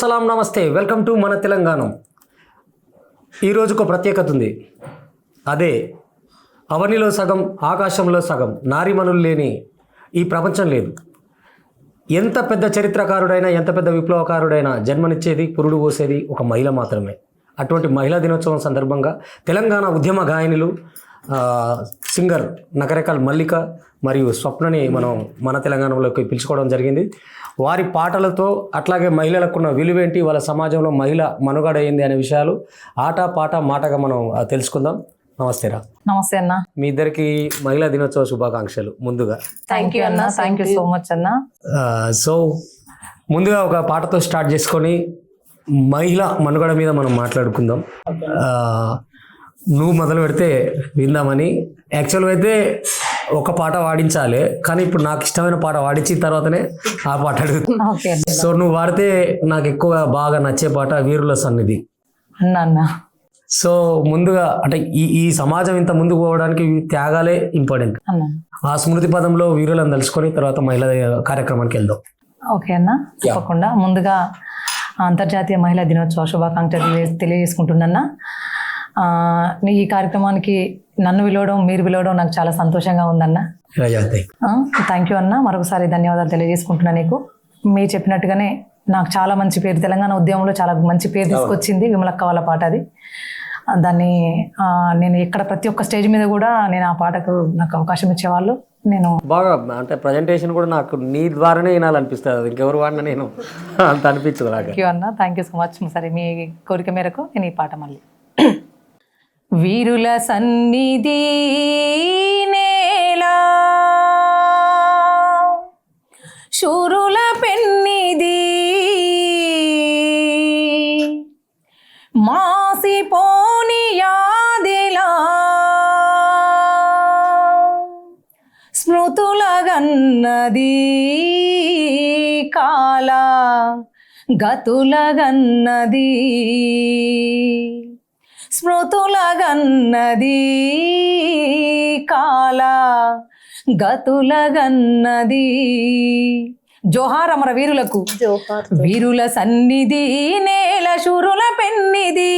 సలాం నమస్తే welcome to మన తెలంగాణ. ఈరోజుకు ప్రత్యేకత ఉంది. అదే అవనిలో సగం ఆకాశంలో సగం నారీమణులు లేని ఈ ప్రపంచం లేదు. ఎంత పెద్ద చరిత్రకారుడైనా ఎంత పెద్ద విప్లవకారుడైనా జన్మనిచ్చేది పురుడు పోసేది ఒక మహిళ మాత్రమే. అటువంటి మహిళా దినోత్సవం సందర్భంగా తెలంగాణ ఉద్యమ గాయనిలు సింగర్ నకరేకల్ మల్లిక మరియు స్వప్నని మనం మన తెలంగాణలోకి పిలుచుకోవడం జరిగింది. వారి పాటలతో అట్లాగే మహిళలకున్న విలువేంటి, వాళ్ళ సమాజంలో మహిళ మనుగడ అయింది అనే విషయాలు ఆట పాట మాటగా మనం తెలుసుకుందాం. నమస్తే రా. నమస్తే అన్న. మీ ఇద్దరికి మహిళా దినోత్సవ శుభాకాంక్షలు ముందుగా. థ్యాంక్ యూ అన్న. థ్యాంక్ యూ సో మచ్ అన్న. సో ముందుగా ఒక పాటతో స్టార్ట్ చేసుకొని మహిళ మనుగడ మీద మనం మాట్లాడుకుందాం. నువ్వు మొదలు పెడితే విందామని. యాక్చువల్గా అయితే ఒక పాట పాడించాలి, కానీ ఇప్పుడు నాకు ఇష్టమైన పాట పాడించిన తర్వాతనే ఆ పాట అడుగుతున్నా. సో నువ్వు పాడితే నాకు ఎక్కువ బాగా నచ్చే పాట వీరుల సన్నిధి అన్న. సో ముందుగా అంటే ఈ సమాజం ఇంత ముందుకు పోవడానికి త్యాగాలే ఇంపార్టెంట్. ఆ స్మృతి పదంలో వీరులను తెలుసుకొని తర్వాత మహిళా కార్యక్రమానికి వెళ్దాం. ఓకే అన్న, తప్పకుండా. ముందుగా అంతర్జాతీయ మహిళా దినోత్సవ శుభాకాంక్షలు తెలియజేసుకుంటున్నా. ఈ కార్యక్రమానికి నన్ను పిలవడం, మీరు పిలవడం నాకు చాలా సంతోషంగా ఉందన్న. థ్యాంక్ యూ అన్న. మరొకసారి ధన్యవాదాలు తెలియజేసుకుంటున్నా నీకు. మీరు చెప్పినట్టుగానే నాకు చాలా మంచి పేరు, తెలంగాణ ఉద్యమంలో చాలా మంచి పేరు తీసుకొచ్చింది విమలక్క వాళ్ళ పాట. అది దాన్ని నేను ఎక్కడ ప్రతి ఒక్క స్టేజ్ మీద కూడా నేను ఆ పాటకు నాకు అవకాశం ఇచ్చేవాళ్ళు. నేను బాగా అంటే ప్రజెంటేషన్ కూడా నాకు నీ ద్వారానే వినాలనిపిస్తుంది, ఇంకెవరు వాడినా నేను అంత అనిపించదు. థ్యాంక్ యూ అన్న. Thank you so much. సరే, మీ కోరిక మేరకు నేను ఈ పాట మళ్ళీ. వీరుల సన్నిధి నేలా, శూరుల పెన్నిది, మాసిపోని యాదిలా, స్మృతుల గన్నది కాల గతుల గన్నది, స్మృతుల గన్నది కాల గతుల గన్నది. జోహార్ అమర వీరులకు. వీరుల సన్నిధి నేల, శూరుల పెన్నిది,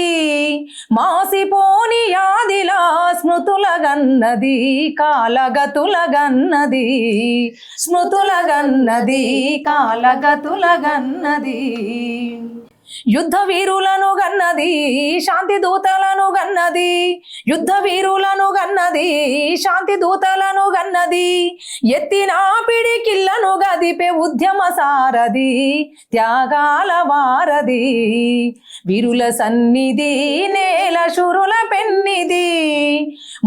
మాసిపోని యాదిలా, స్మృతుల గన్నది కాల గతుల గన్నది, స్మృతుల గన్నది కాల గతుల గన్నది. యుద్ధ వీరులను గన్నది, శాంతి దూతలను గన్నది, యుద్ధ వీరులను గన్నది, శాంతి దూతలను గన్నది, ఎత్తిన పిడికిళ్లను గదిపే ఉద్యమ సారథి, త్యాగాల వారధి. వీరుల సన్నిధి నేల, శూరుల పెన్నిది,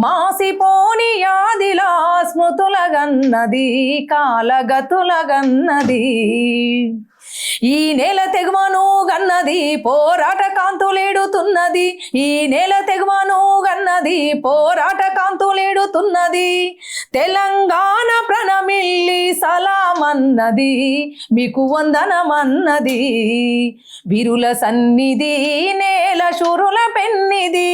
మాసిపోని యాదిలా, స్మృతుల గన్నది కాల గతుల గన్నది. ఈ నేల తెగువను గన్నది పోరాట కాంతులేడుతున్నది, ఈ నేల తెగువను గన్నది పోరాట కాంతులేడుతున్నది, తెలంగాణ ప్రణమిల్లి సలామన్నది, మీకు వందనమన్నది. వీరుల సన్నిధి నేల, శూరుల పెన్నిది,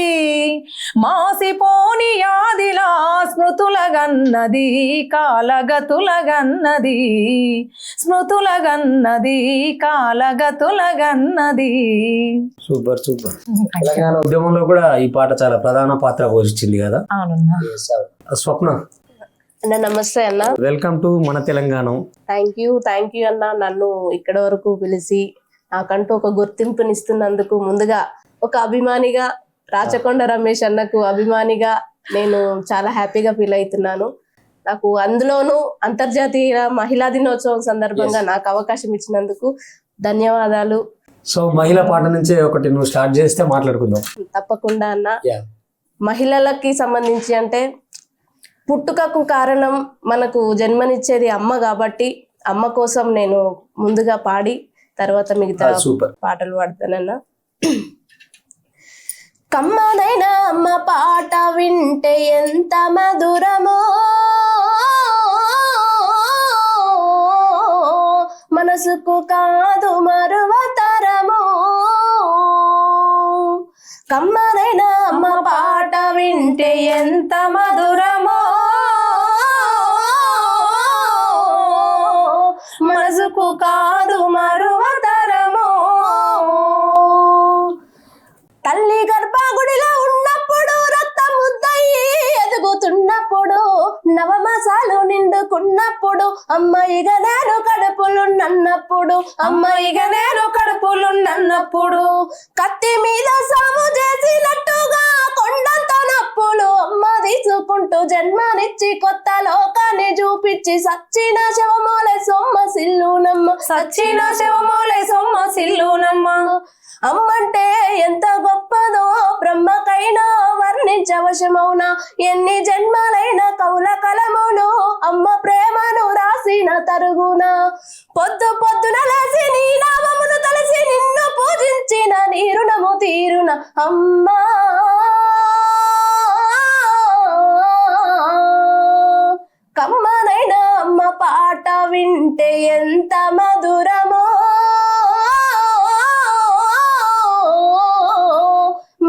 మాసిపోని యాదిలా, స్మృతుల గన్నది కాల గతుల గన్నది, స్మృతుల గన్నది కాల గతుల గన్నది. Super super. తెలంగాణ ఉద్యమంలో కూడా ఈ పాట చాలా ప్రధాన పాత్ర పోషించింది కదా. స్వప్న అన్న నమస్తే అన్న. వెల్కమ్ టు మన తెలంగాణ. థ్యాంక్ యూ అన్న. నన్ను ఇక్కడ వరకు పిలిచి నాకంటూ ఒక గుర్తింపునిస్తున్నందుకు ముందుగా ఒక అభిమానిగా, రాచకొండ రమేష్ అన్నకు అభిమానిగా నేను చాలా హ్యాపీగా ఫీల్ అవుతున్నాను. నాకు అందులోనూ అంతర్జాతీయ మహిళా దినోత్సవం సందర్భంగా నాకు అవకాశం ఇచ్చినందుకు ధన్యవాదాలు. సో మహిళా పాట నుంచే ఒకటి నువ్వు స్టార్ట్ చేస్తే మాట్లాడుకుందాం. తప్పకుండా అన్న. మహిళలకి సంబంధించి అంటే పుట్టుకకు కారణం మనకు జన్మనిచ్చేది అమ్మ కాబట్టి అమ్మ కోసం నేను ముందుగా పాడి తర్వాత మిగతా పాటలు పాడతానన్నా. కమ్మనైన అమ్మ పాట వింటే ఎంత మధురమో, మనసుకు కాదు మరువతరమో. కమ్మనైన అమ్మ పాట వింటే ఎంత మధురమో, మనసుకు కాదు మరువతరమో. నవమాసాలు నిండుకున్నప్పుడు అమ్మాయిగా నేను కడుపులున్నప్పుడు అమ్మాయిగా నేను కడుపులున్నప్పుడు కత్తి మీద సాము చేసినట్టుగా కొండంత నప్పులు అమ్మ తీసుకుంటూ జన్మనిచ్చి కొత్త లోకాన్ని చూపించి సచ్చిన శవమోలే సొమ్మ సిల్లునమ్మ సచ్చిన శవమోలే సొమ్మ సిల్లునమ్మ అమ్మంటే ఎంత గొప్పదో బ్రహ్మకైనా వర్ణించవశమౌనా ఎన్ని జన్మలైన కౌల కలములు అమ్మ ప్రేమను రాసిన తరుగున పొద్దు పొద్దున లేసి నీ నామమును తలసి నిన్ను పూజించిన నీ రుణము తీరున అమ్మా కమ్మనైన అమ్మ పాట వింటే ఎంత మధురమో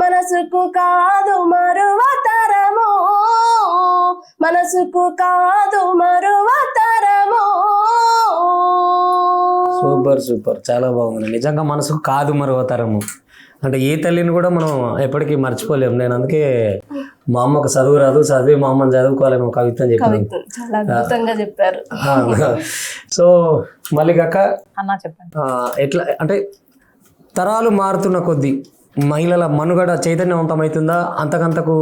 మనసుకు కాదు మరువతరమో మనసుకు కాదు మరువతరమో సూపర్ సూపర్, చాలా బాగుంది. నిజంగా మనసుకు కాదు మరువతరము అంటే ఏ తల్లిని కూడా మనం ఎప్పటికీ మర్చిపోలేము. నేను అందుకే మా అమ్మకు చదువు రాదు, చదివి మా అమ్మని చదువుకోవాలని ఒక కవిత్వం చెప్పాను. చాలా అద్భుతంగా చెప్పారు. సో మళ్ళీ కాక అన్న చెప్పండి. ఎట్లా అంటే తరాలు మారుతున్న కొద్దీ మహిళల మనుగడ చైతన్యవంతమవుతుందా, అంతకంతకు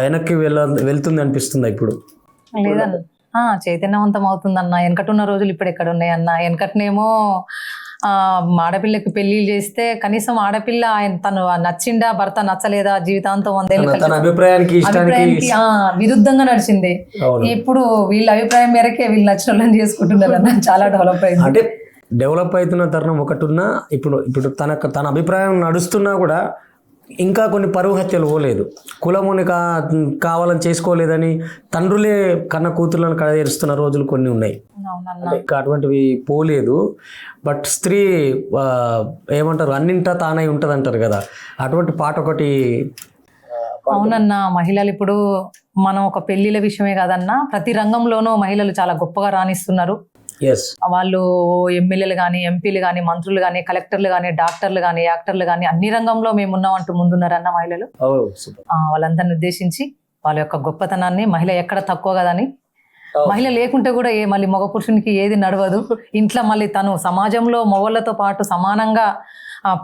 వెనక్కి వెళ్తుంది అనిపిస్తుందా ఇప్పుడు? లేదన్న, చైతన్యవంతం అవుతుందన్న. వెనకటున్న రోజులు ఇప్పుడు ఎక్కడ ఉన్నాయన్న? వెనకటనేమో ఆడపిల్లకి పెళ్లి చేస్తే కనీసం ఆడపిల్ల తను నచ్చిందా, భర్త నచ్చలేదా, జీవితాంతం 100 ఏళ్ళు తన అభిప్రాయానికి విరుద్ధంగా నడిచింది. ఇప్పుడు వీళ్ళ అభిప్రాయం మేరకే వీళ్ళు నచ్చిన వాళ్ళని చేసుకుంటున్నారు అన్న. చాలా డెవలప్ అయింది. అంటే డెవలప్ అవుతున్న తరుణం ఒకటి ఉన్నా ఇప్పుడు తన అభిప్రాయం నడుస్తున్నా కూడా ఇంకా కొన్ని పరువు హత్యలు పోలేదు. కులముని కావాలని చేసుకోలేదని తండ్రులే కన్న కూతుర్లను కడదేరుస్తున్న రోజులు కొన్ని ఉన్నాయి. అటువంటివి పోలేదు. బట్ స్త్రీ ఏమంటారు, అన్నింటా తానై ఉంటుంది అంటారు కదా, అటువంటి పాట ఒకటి. అవునన్న, మహిళలు ఇప్పుడు మనం ఒక పెళ్లిళ్ళ విషయమే కాదన్నా, ప్రతి రంగంలోనూ మహిళలు చాలా గొప్పగా రాణిస్తున్నారు. వాళ్ళు ఎమ్మెల్యేలు కానీ, ఎంపీలు కానీ, మంత్రులు కానీ, కలెక్టర్లు కానీ, డాక్టర్లు కానీ, యాక్టర్లు కానీ అన్ని రంగంలో మేము ఉన్నామంటూ ముందున్నారన్న మహిళలు. వాళ్ళందరిని ఉద్దేశించి వాళ్ళ యొక్క గొప్పతనాన్ని, మహిళ ఎక్కడ తక్కువ కదని, మహిళ లేకుంటే కూడా మళ్ళీ మగ పురుషునికి ఏది నడవదు. ఇంట్లో మళ్ళీ తను సమాజంలో మగవాళ్ళతో పాటు సమానంగా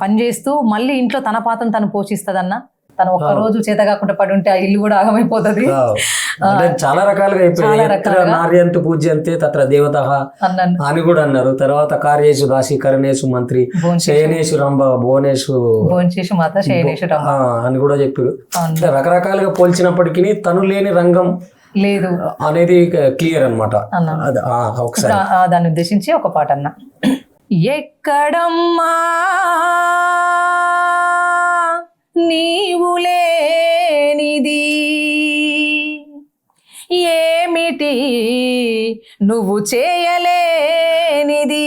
పనిచేస్తూ మళ్ళీ ఇంట్లో తన పాత్రను తను పోషిస్తుందన్న. తను ఒక్క రోజు చేత కాకుండా పడి ఉంటే ఆ ఇల్లు కూడా ఆగమైపోతుంది. చాలా రకాలుగా అయిపోయింది. నార్యంతు పూజ్యంతే తత్ర దేవతః అని కూడా అన్నారు. తర్వాత కార్యేషు దాసి కరణేషు మంత్రి శయనేషు రంభ భువనేషు భువనేషు మాత శయనేషు రంభ అని కూడా చెప్పారు. రకరకాలుగా పోల్చినప్పటికీ తను లేని రంగం లేదు అనేది క్లియర్ అనమాట. ఒకసారి దాన్ని ఉద్దేశించి ఒక పాట అన్న. ఎక్కడమ్మా నీవు లేనిది, ఏమిటి నువ్వు చేయలేనిది,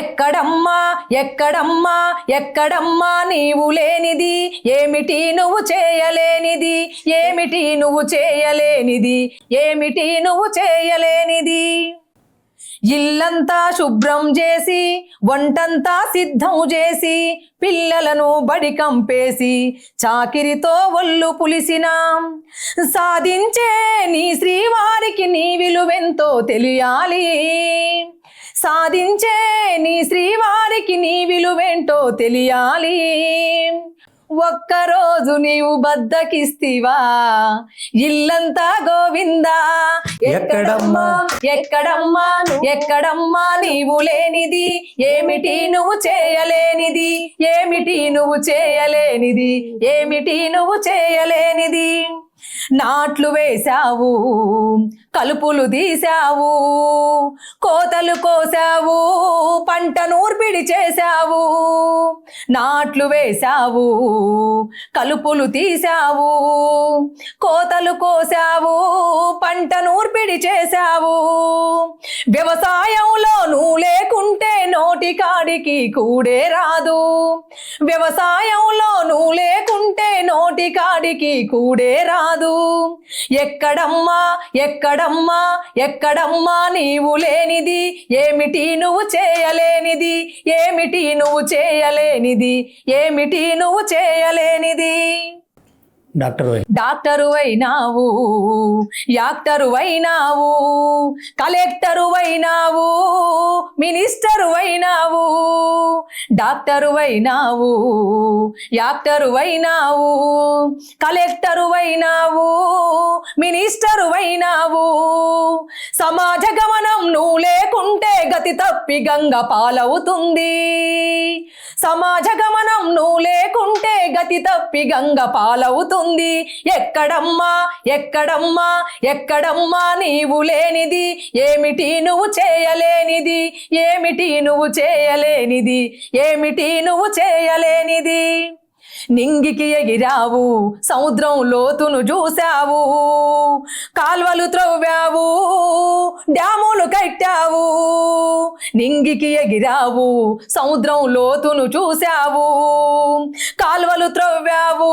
ఎక్కడమ్మా ఎక్కడమ్మా ఎక్కడమ్మా నీవు లేనిది, ఏమిటి నువ్వు చేయలేనిది, ఏమిటి నువ్వు చేయలేనిది, ఏమిటి నువ్వు చేయలేనిది. ఇల్లంతా శుభ్రం చేసి, వంటంతా సిద్ధం చేసి, పిల్లలను బడి కంపేసి, చాకిరితో ఒళ్ళు పులిసిన సాధించే నీ శ్రీవారికి నీ విలువెంతో తెలియాలి. సాధించే నీ శ్రీవారికి నీ విలువేంటో తెలియాలి. ఒక్కరోజు నీవు బద్దకిస్తివా ఇల్లంతా గోవిందా, ఎక్కడమ్మా ఎక్కడమ్మా ఎక్కడమ్మా నీవు లేనిది, ఏమిటి నువ్వు చేయలేనిది, ఏమిటి నువ్వు చేయలేనిది, ఏమిటి నువ్వు చేయలేనిది. నాట్లు వేశావు, కలుపులు తీశావు, కోతలు కోసావు, పంట నూర్పిడి చేశావు. నాట్లు వేశావు, కలుపులు తీశావు, కోతలు కోసావు, పంట నూర్పిడి చేశావు. వ్యవసాయంలో నువ్వు లేకుంటే నోటికాడికి కూడే రాదు. వ్యవసాయంలో నువ్వు లేకుంటే నోటికాడికి కూడే రాదు. ఎక్కడమ్మా ఎక్కడమ్మా ఎక్కడమ్మా నీవు లేనిది, ఏమిటి నువ్వు చేయలేనిది, ఏమిటి నువ్వు చేయలేనిది, ఏమిటి నువ్వు చేయలేనిది. డాక్టరు అయినావు, యాక్టరు అయినావు, కలెక్టరు అయినావు, మినిస్టరు అయినావు. డాక్టరు అయినావు, యాక్టరు అయినావు, కలెక్టరు అయినావు, మినిస్టరు అయినావు. సమాజ గమనం నువ్వు లేకుంటే గతి తప్పి గంగ పాలవుతుంది. సమాజ గమనం నువ్వు లేకుంటే గతి తప్పి గంగ పాలవుతుంది. ఎక్కడమ్మా ఎక్కడమ్మా ఎక్కడమ్మా నీవు లేనిది, ఏమిటి నువ్వు చేయలేనిది, ఏమిటి నువ్వు చేయలేనిది, ఏమిటి నువ్వు చేయలేనిది. నింగికి ఎగిరావు, సముద్రం లోతును చూసావు, కాల్వలు త్రవ్వావు, డ్యాములు కట్టావు. నింగికి ఎగిరావు, సముద్రం లోతును చూసావు, కాల్వలు త్రవ్వావు,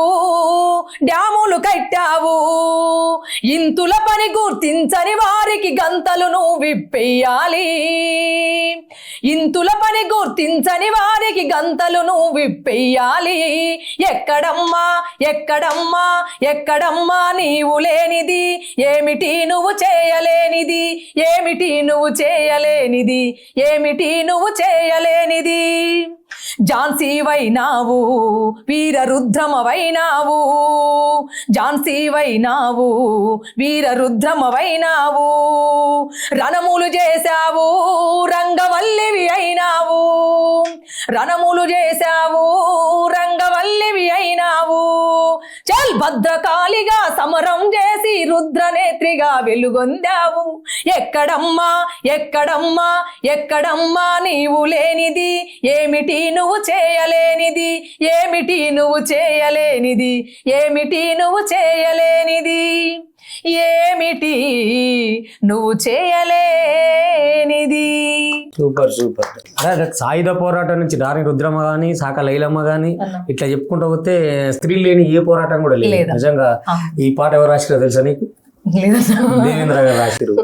డ్యాములు కట్టావు. ఇంతుల పని గుర్తించని వారికి గంతలు నువ్వు విప్పేయాలి. ఇంతుల పని గుర్తించని వారికి గంతలు నువ్వు విప్పేయాలి. ఎక్కడమ్మా ఎక్కడమ్మా ఎక్కడమ్మా నీవు లేనిది, ఏమిటి నువ్వు చేయలేనిది, ఏమిటి నువ్వు చేయలేనిది, ఏమిటి నువ్వు చేయలేనిది. ఝాన్సీ వైనావు, వీర రుద్రమవైనావు, ఝాన్సీ వైనావు, వీర రుద్రమవైనావు. రణములు చేశావు, రంగవల్లివి అయినావు, రణములు చేశావు, రంగవల్లివి అయినావు. చల్ భద్రకాళిగా సమరం చేసి రుద్రనేత్రిగా వెలుగొందావు. ఎక్కడమ్మా ఎక్కడమ్మా ఎక్కడమ్మా నీవు లేనిది, ఏమిటి నువ్వు చేయలేనిది, ఏమిటి నువ్వు చేయలేనిది, ఏమిటి నువ్వు చేయలేనిది, ఏమిటి నువ్వు చేయలేనిది. Super super. అదే సాయుధ పోరాటం నుంచి రాణి రుద్రమ్మ కానీ, సాక లైలమ్మ కానీ ఇట్లా చెప్పుకుంటూ పోతే స్త్రీ లేని ఏ పోరాటం కూడా లేదు. నిజంగా ఈ పాట ఎవరు రాసిరో తెలుసా నీకు? దేవేంద్ర గారు రాసిరు.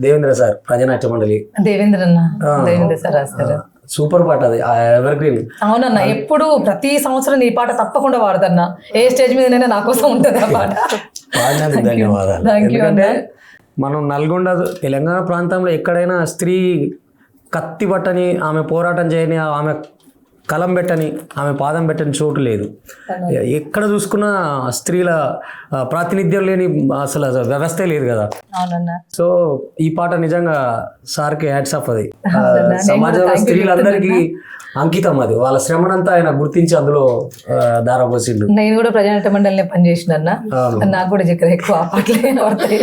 దేవేంద్ర సార్, ప్రజానాట్య మండలి. దేవేంద్ర సార్ రాస్తారు. సూపర్ పాట అది, ఎవర్ గ్రీన్. అవునన్నా, ఎప్పుడు ప్రతి సంవత్సరం ఈ పాట తప్పకుండా వాడదన్నా. ఏ స్టేజ్ మీద నా కోసం ఉంటుంది ఆ పాట. పాడినందుకు ధన్యవాదాలు. ఎందుకంటే మనం నల్గొండ తెలంగాణ ప్రాంతంలో ఎక్కడైనా స్త్రీ కత్తి పట్టని, ఆమె పోరాటం చేయని, ఆమె కలం పెట్టని, ఆమె పాదం పెట్టని చోటు లేదు. ఎక్కడ చూసుకున్నా స్త్రీల ప్రాతినిధ్యం లేని అసలు వ్యవస్థే లేదు కదా. సో ఈ పాట నిజంగా సార్కి హ్యాట్స్ ఆఫ్. అది సమాజంలో స్త్రీలందరికీ అంకితం. అది వాళ్ళ శ్రమనంతా ఆయన గుర్తించి అందులో దారపోసిండు. నేను కూడా ప్రజానాట్య మండలిని పనిచేసిన, నాకు కూడా చక్కెర ఎక్కువ ఆ పాటలే పడతాయి.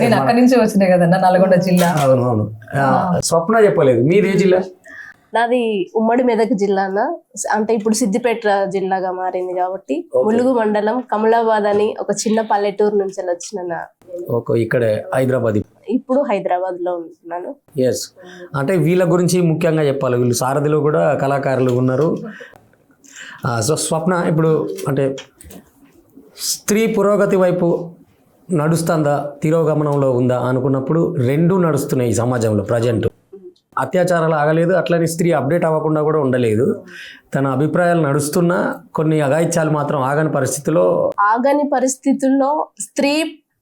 నేను అక్కడి నుంచి వచ్చినాయి కదన్నా, నల్గొండ జిల్లా. అవునవును. స్వప్న చెప్పలేదు, మీదే జిల్లా? నాది ఉమ్మడి మెదక్ జిల్లా అన్న. అంటే ఇప్పుడు సిద్దిపేట జిల్లాగా మారింది కాబట్టి ములుగు మండలం కమలాబాద్ అని ఒక చిన్న పల్లెటూరు నుంచి వచ్చిన. ఇక్కడే హైదరాబాద్, ఇప్పుడు హైదరాబాద్ లో ఉంటున్నాను. ఎస్. అంటే వీళ్ళ గురించి ముఖ్యంగా చెప్పాలి. వీళ్ళు సారథిలో కూడా కళాకారులు ఉన్నారు. సో స్వప్న, ఇప్పుడు అంటే స్త్రీ పురోగతి వైపు నడుస్తుందా, తిరోగమనంలో ఉందా అనుకున్నప్పుడు రెండూ నడుస్తున్నాయి ఈ సమాజంలో ప్రజెంట్. అత్యాచారాలు ఆగలేదు, అట్లని స్త్రీ అప్డేట్ అవ్వకుండా కూడా ఉండలేదు. తన అభిప్రాయాలు నడుస్తున్నా కొన్ని అఘాయిత్యాలు మాత్రం ఆగని పరిస్థితుల్లో స్త్రీ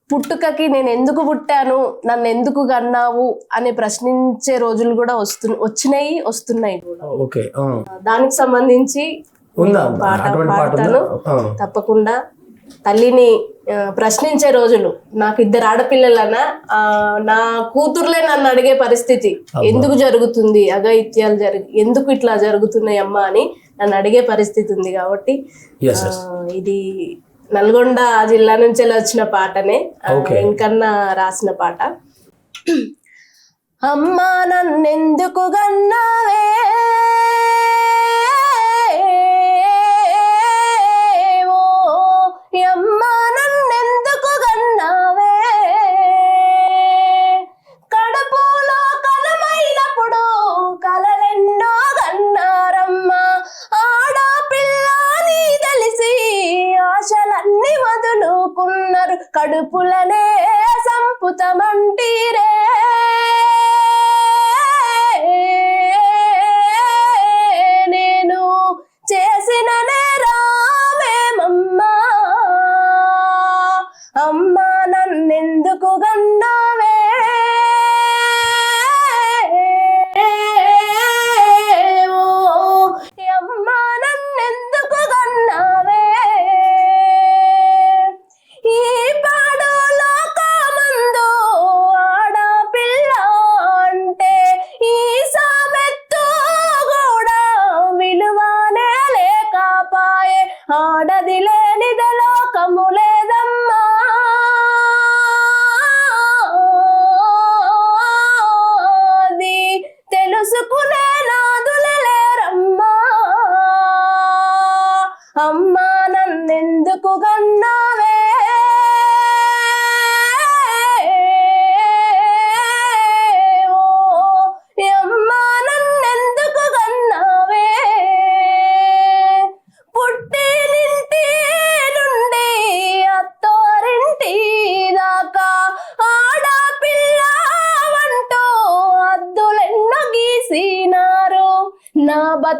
పుట్టుకకి నేను ఎందుకు పుట్టాను, నన్ను ఎందుకు కన్నావు అని ప్రశ్నించే రోజులు కూడా వస్తున్నాయి కూడా. ఓకే, దానికి సంబంధించి పాడతాను తప్పకుండా. తల్లిని ప్రశ్నించే రోజులు, నాకు 2 ఆడపిల్లలన్నా నా కూతుర్లే నన్ను అడిగే పరిస్థితి, ఎందుకు జరుగుతుంది అఘాయిత్యాలు ఎందుకు ఇట్లా జరుగుతున్నాయి అమ్మా అని నన్ను అడిగే పరిస్థితి ఉంది. కాబట్టి ఇది నల్గొండ జిల్లా నుంచి వచ్చిన పాటనే, ఇంకన్నా రాసిన పాట. అమ్మా నన్నెందుకు గన్నావే, అమ్మా నన్నెందుకు గన్నావే, కడుపులో కలమైనప్పుడు కలలెన్నో గన్నారమ్మా, ఆడపిల్లని తెలిసి ఆశలన్నీ వదులుకున్నారు, కడుపులనే సంపుతమంటీరే, నేను చేసిన నేరామేమమ్మా,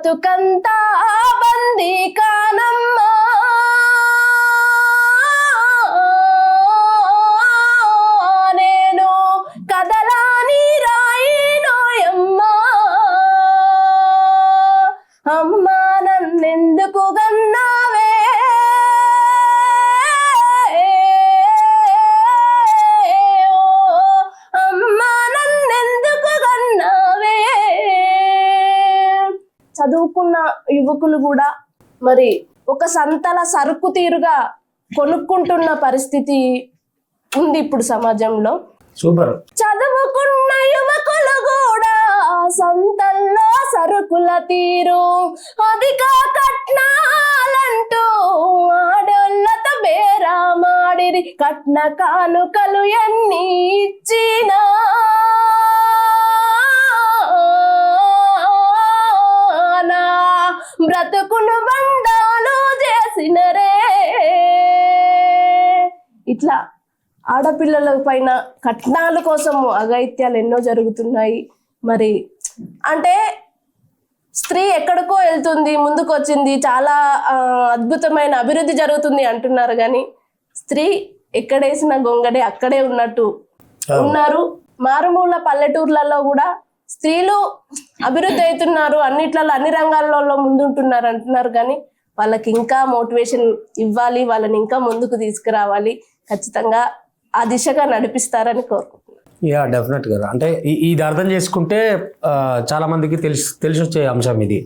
బతుకంతా బందీ కానమ్మా, నేను కదలాని రాయినోయమ్మా, అమ్మా నన్నెందుకు గన్నావే, అమ్మా నన్నెందుకు గన్నావే. చదువుకున్న యువకులు కూడా మరి ఒక సంతల సరుకు తీరుగా కొనుక్కుంటున్న పరిస్థితి ఉంది ఇప్పుడు సమాజంలో. సూపర్. చదువుకున్న యువకులు కూడా సంతల్లో సరుకుల తీరు, అధిక కట్నాలంటూ ఆడోళ్ళతో బేరామాడిరి, కట్న కానుకలు ఎన్ని ఇచ్చినా నా బ్రతుకును బండాలు చేసినరే. ఇట్లా ఆడపిల్లల పైన కట్నాల కోసం అఘాయిత్యాలు ఎన్నో జరుగుతున్నాయి. మరి అంటే స్త్రీ ఎక్కడికో వెళ్తుంది, ముందుకు వచ్చింది, చాలా అద్భుతమైన అభివృద్ధి జరుగుతుంది అంటున్నారు, కానీ స్త్రీ ఎక్కడేసిన గొంగడే అక్కడే ఉన్నట్టు ఉన్నారు. మారుమూల పల్లెటూర్లలో కూడా స్త్రీలు అభివృద్ధి అవుతున్నారు, అన్నిట్లలో అన్ని రంగాలలో ముందుంటున్నారు అంటున్నారు, కానీ వాళ్ళకి ఇంకా మోటివేషన్ ఇవ్వాలి, వాళ్ళని ఇంకా ముందుకు తీసుకురావాలి, ఖచ్చితంగా ఆ దిశగా నడిపిస్తారని కోరుకుంటున్నాను. యా డెఫినెట్గా. అంటే ఇది అర్థం చేసుకుంటే చాలా మందికి తెలిసి వచ్చే అంశం ఇది.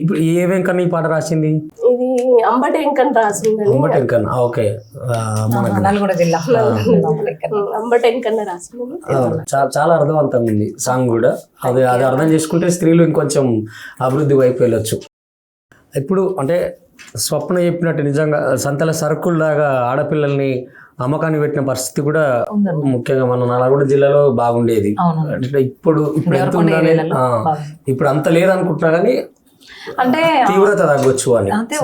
ఇప్పుడు ఏ వెంకన్న ఈ పాట రాసింది? ఇది అంబటి వెంకన్న రాసింది. అంబటి వెంకన్న, ఓకే. నల్గొండ జిల్లా అంబటి వెంకన్న రాసింది. చాలా అర్థవంతంగా ఉంది సాంగ్ కూడా. అది అర్థం చేసుకుంటే స్త్రీలు ఇంకొంచెం అభివృద్ధి వైపు వెళ్ళొచ్చు. ఇప్పుడు అంటే స్వప్న చెప్పినట్టు నిజంగా సంతల సరుకుల్లాగా ఆడపిల్లల్ని అమ్మకాన్ని పెట్టిన పరిస్థితి కూడా ముఖ్యంగా మన నల్గొండ జిల్లాలో బాగుండేది. ఇప్పుడు ఎంత ఉందని, ఇప్పుడు అంత లేదనుకుంటున్నా, కానీ అంటే తీవ్రత తగ్గొచ్చు అని. అంతే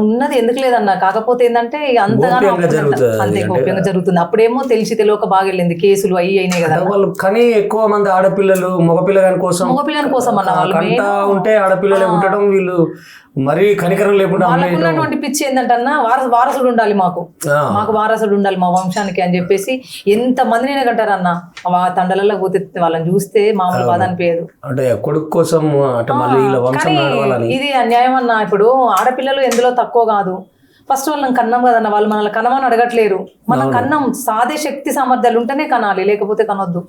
ఉన్నది ఎందుకు లేదన్న, కాకపోతే ఏంటంటే అంతగానో అంతే గోప్యంగా జరుగుతుంది. అప్పుడేమో తెలియక బాగా వెళ్ళింది, కేసులు అయినాయి కదా వాళ్ళు. కానీ ఎక్కువ మంది ఆడపిల్లలు మగపిల్లగాని కోసం అన్న వాళ్ళు ఉంటే ఆడపిల్లలే ఉండటం, వీళ్ళు మరీ కనికరం లేకుండా ఉన్నటువంటి పిచ్చి ఏంటంటన్నా వారసుడు ఉండాలి, మాకు వారసుడు ఉండాలి మా వంశానికి అని చెప్పేసి ఎంత మందినైనా కంటారన్న. తండలలో పోతే వాళ్ళని చూస్తే మామూలు బాధ అనిపించదు. అంటే కొడుకు కోసం ఇది అన్యాయం అన్న. ఇప్పుడు ఆడపిల్లలు ఎందులో తక్కువ కాదు. ఫస్ట్ వాళ్ళని కన్నాం కదన్న, వాళ్ళు మనల్ని కనమని అడగట్లేరు. మనం కన్నం సాదే శక్తి సామర్థ్యాలు ఉంటేనే కనాలి, లేకపోతే కనొద్దు.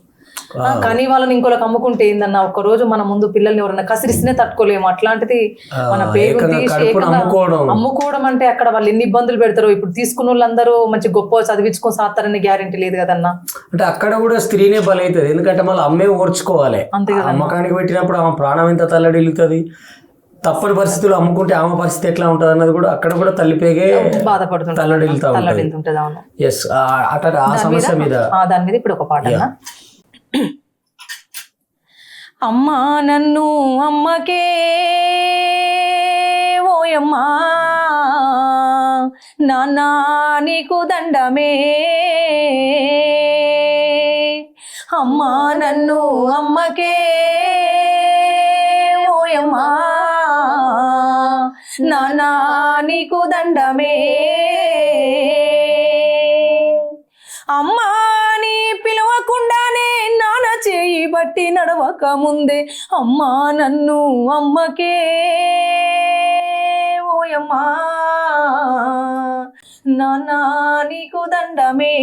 కానీ వాళ్ళని ఇంకోళ్ళకి అమ్ముకుంటే ఏందన్న, ఒక్క రోజు మన ముందు పిల్లల్ని ఎవరైనా కసిరిస్తేనే తట్టుకోలేము. అట్లాంటిది మన పేరు తీసి అమ్ముకోవడం అంటే అక్కడ వాళ్ళు ఎన్ని ఇబ్బందులు పెడతారో. ఇప్పుడు తీసుకున్న వాళ్ళందరూ మంచి గొప్ప చదివించుకొని సాస్తారని గ్యారెంటీ లేదు కదన్నా. అంటే అక్కడ కూడా స్త్రీనే బలవుతుంది, ఎందుకంటే మళ్ళీ అమ్మే ఓర్చుకోవాలి. అంతే కదా, అమ్మకానికి పెట్టినప్పుడు ఆమె ప్రాణం ఎంత తల్లడిల్లుతుంది. తప్పని పరిస్థితులు అమ్ముకుంటే ఆమె పరిస్థితి ఎట్లా ఉంటుంది అన్నది కూడా అక్కడ కూడా తల్లిపేగే బాధపడుతుంది, తల్లడిల్లుతుంటది. అవును, ఎస్. ఆ సమస్య మీద దాని మీద ఇప్పుడు ఒక పాట. అమ్మా నన్ను అమ్మకే ఓయమ్మా, నాన్నా నీకు దండమే, అమ్మా నన్ను అమ్మకే ఓయమ్మా, నాన్నా నీకు దండమే, అమ్మా నీ పిలవకుండానే నాన్న చేయి బట్టి నడవక ముందే, అమ్మా నన్ను అమ్మకే ఓయమ్మా, నాన్నా నీకు దండమే,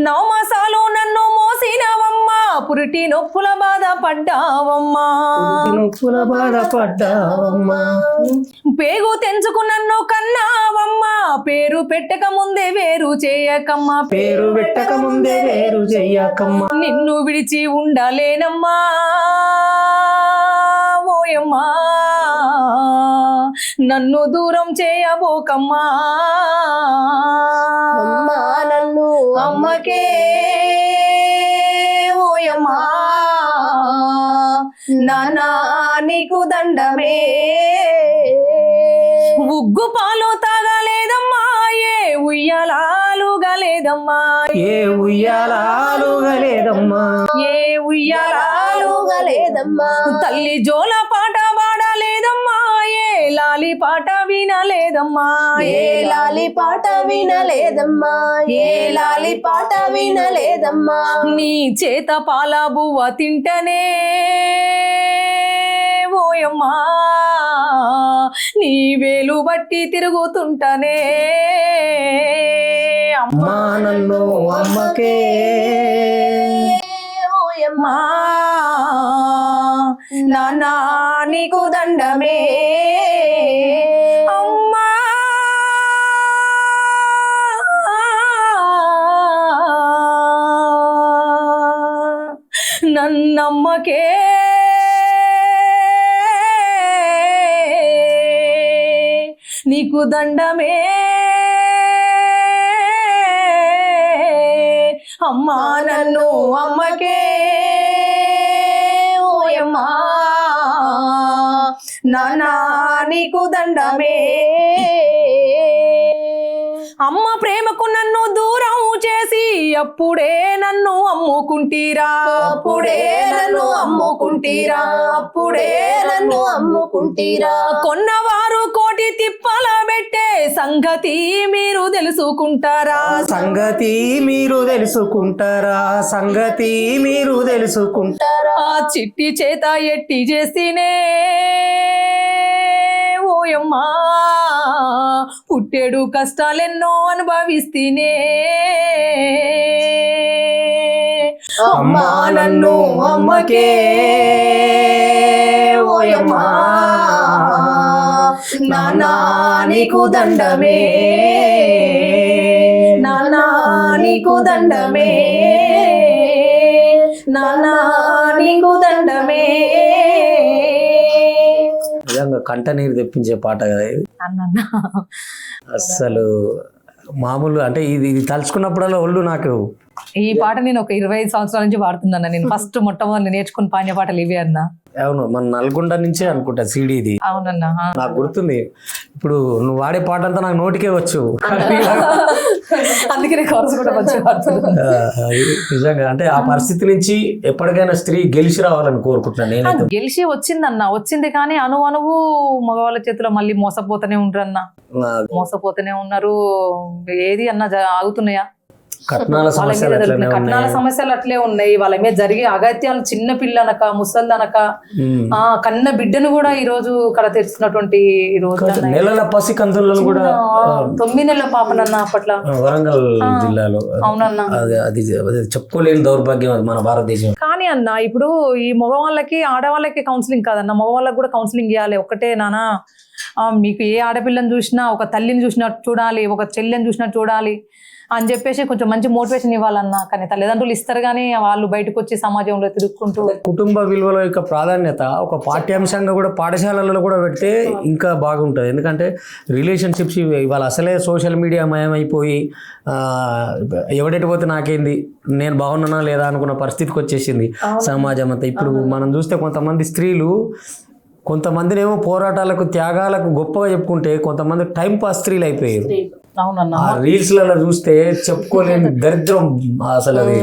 నవమాసాలు నన్ను మోసినవమ్మా, పురిటి నొప్పుల బాధపడ్డావమ్మా, పేగు తెంచుకు నన్ను కన్నావమ్మా, పేరు పెట్టక ముందే వేరు చేయకమ్మా, పేరు పెట్టక ముందే వేరు చేయకమ్మా, నిన్ను విడిచి ఉండలేనమ్మా ఓయమ్మా, నన్ను దూరం చేయబోకమ్మా, అమ్మా నన్ను అమ్మకే ఓయమ్మా, నాన్నా నీకు దండమే, ఉగ్గు పాలు తాగలేదమ్మా, ఏ ఉయ్యాలాలుగలేదమ్మా, ఏ ఉయ్యాలాలుగలేదమ్మా, ఏ ఉయ్యాలాలుగలేదమ్మా, లేదమ్మా, తల్లి జోల పాట పాడలేదమ్మా, ఏ లాలి పాట వినలేదమ్మా, ఏ లాలి పాట వినలేదమ్మా, ఏ లాలి పాట వినలేదమ్మా, నీ చేత పాల బువ్వ తింటనే ఓయమ్మా, నీ వేలు బట్టి తిరుగుతుంటనే అమ్మా నన్ను అమ్మకే ఓయమ్మా, అమ్మా నాన్నా నీకు దండమే అమ్మా, నన్నమ్మకే నీకు దండమే అమ్మా నన్ను అమ్మకే ఓయమ్మా, నాన్నా నీకు దండమే. అమ్మ ప్రేమకు నన్ను దూరం చేసి అప్పుడే నన్ను అమ్ముకుంటీరా, అప్పుడే నన్ను అమ్ముకుంటీరా, అప్పుడే నన్ను అమ్ముకుంటీరా, కొన్నవారు కోటి తిప్పల పెట్టే సంగతి మీరు తెలుసుకుంటారా, సంగతి మీరు తెలుసుకుంటారా, సంగతి మీరు తెలుసుకుంటారా. ఆ చిట్టి చేత ఎట్టి చేసినే ఓయమ్మా, పుట్టేడు కష్టాలెన్నో అనుభవిస్తేనే అమ్మా నన్ను అమ్మకే ఓయమ్మా, నాన్నా నీకు దండమే, నాన్నా నీకు దండమే, నాన్నా నీకు దండమే. నిజంగా కంట నీరు తెప్పించే పాట కదా ఇది. అన్న అస్సలు మామూలు అంటే ఇది తలుచుకున్నప్పుడల్లా ఒళ్ళు నాకు. ఈ పాట నేను ఒక 25 సంవత్సరాల నుంచి పాడుతున్నాను. నేను ఫస్ట్ మొట్టమొదటి నేర్చుకుని పాడిన పాటలు ఇవే అన్న. అవును, మన నల్గొండ నుంచే అనుకుంటా సీడీ ఇది. అవునన్నా, నాకు గుర్తుంది. ఇప్పుడు నువ్వు వాడే పాట అంతా నాకు నోటికే వచ్చు. అందుకనే కోర్స్ కూడా మంచిగా పాడుతున్నాను. నిజంగా అంటే ఆ పరిస్థితి నుంచి ఎప్పటికైనా స్త్రీ గెలిచి రావాలని కోరుకుంటున్నాను నేనైతే. గెలిచి వచ్చిందన్న, వచ్చింది కానీ అణువు మగవాళ్ళ చేతిలో మళ్ళీ మోసపోతూనే ఉంటారు అన్న, మోసపోతూనే ఉన్నారు. ఏది అన్న ఆగుతున్నాయా? కట్నాల సమస్యలు అట్లనే కట్నాల ఉన్నాయి. సమస్యలు అట్లే ఉన్నాయి. వాళ్ళ మీద జరిగే అగత్యాలు, చిన్న పిల్లనక ముసల్దనక ఆ కన్న బిడ్డను కూడా ఈ రోజు కడ తెరిచినటువంటి ఈ రోజు నెలల పసి కందులను కూడా 9 నెలల పాపనన్న అప్పట్లో వరంగల్ జిల్లాలో. అవునన్నా, అది చెప్పుకోలేని దౌర్భాగ్యం అది మన భారతదేశం. కానీ అన్న ఇప్పుడు ఈ మగవాళ్ళకి ఆడవాళ్ళకి కౌన్సిలింగ్ కాదన్న, మగవాళ్ళకి కూడా కౌన్సిలింగ్ ఇవ్వాలి. ఒక్కటే నానా, మీకు ఏ ఆడపిల్లని చూసినా ఒక తల్లిని చూసినట్టు చూడాలి, ఒక చెల్లెని చూసినట్టు చూడాలి అని చెప్పేసి కొంచెం మంచి మోటివేషన్ ఇవ్వాలన్నా. కానీ తల్లిదండ్రులు ఇస్తారు కానీ వాళ్ళు బయటకు వచ్చి సమాజంలో తిరుగుకుంటూ. కుటుంబ విలువల యొక్క ప్రాధాన్యత ఒక పాఠ్యాంశంగా కూడా పాఠశాలలలో కూడా పెడితే ఇంకా బాగుంటుంది. ఎందుకంటే రిలేషన్షిప్స్ ఇవాళ అసలే సోషల్ మీడియా మయమైపోయి ఎవడెటు పోతే నాకేంది, నేను బాగున్నానా లేదా అనుకున్న పరిస్థితికి వచ్చేసింది సమాజం అంతా. ఇప్పుడు మనం చూస్తే కొంతమంది స్త్రీలు కొంతమందినేమో పోరాటాలకు త్యాగాలకు గొప్పగా చెప్పుకుంటే కొంతమంది టైం పాస్ స్త్రీలు అయిపోయారు. అవునన్నా, ఆ రీల్స్లలో చూస్తే చెప్పుకోలేని దరిద్రం అసలు, అది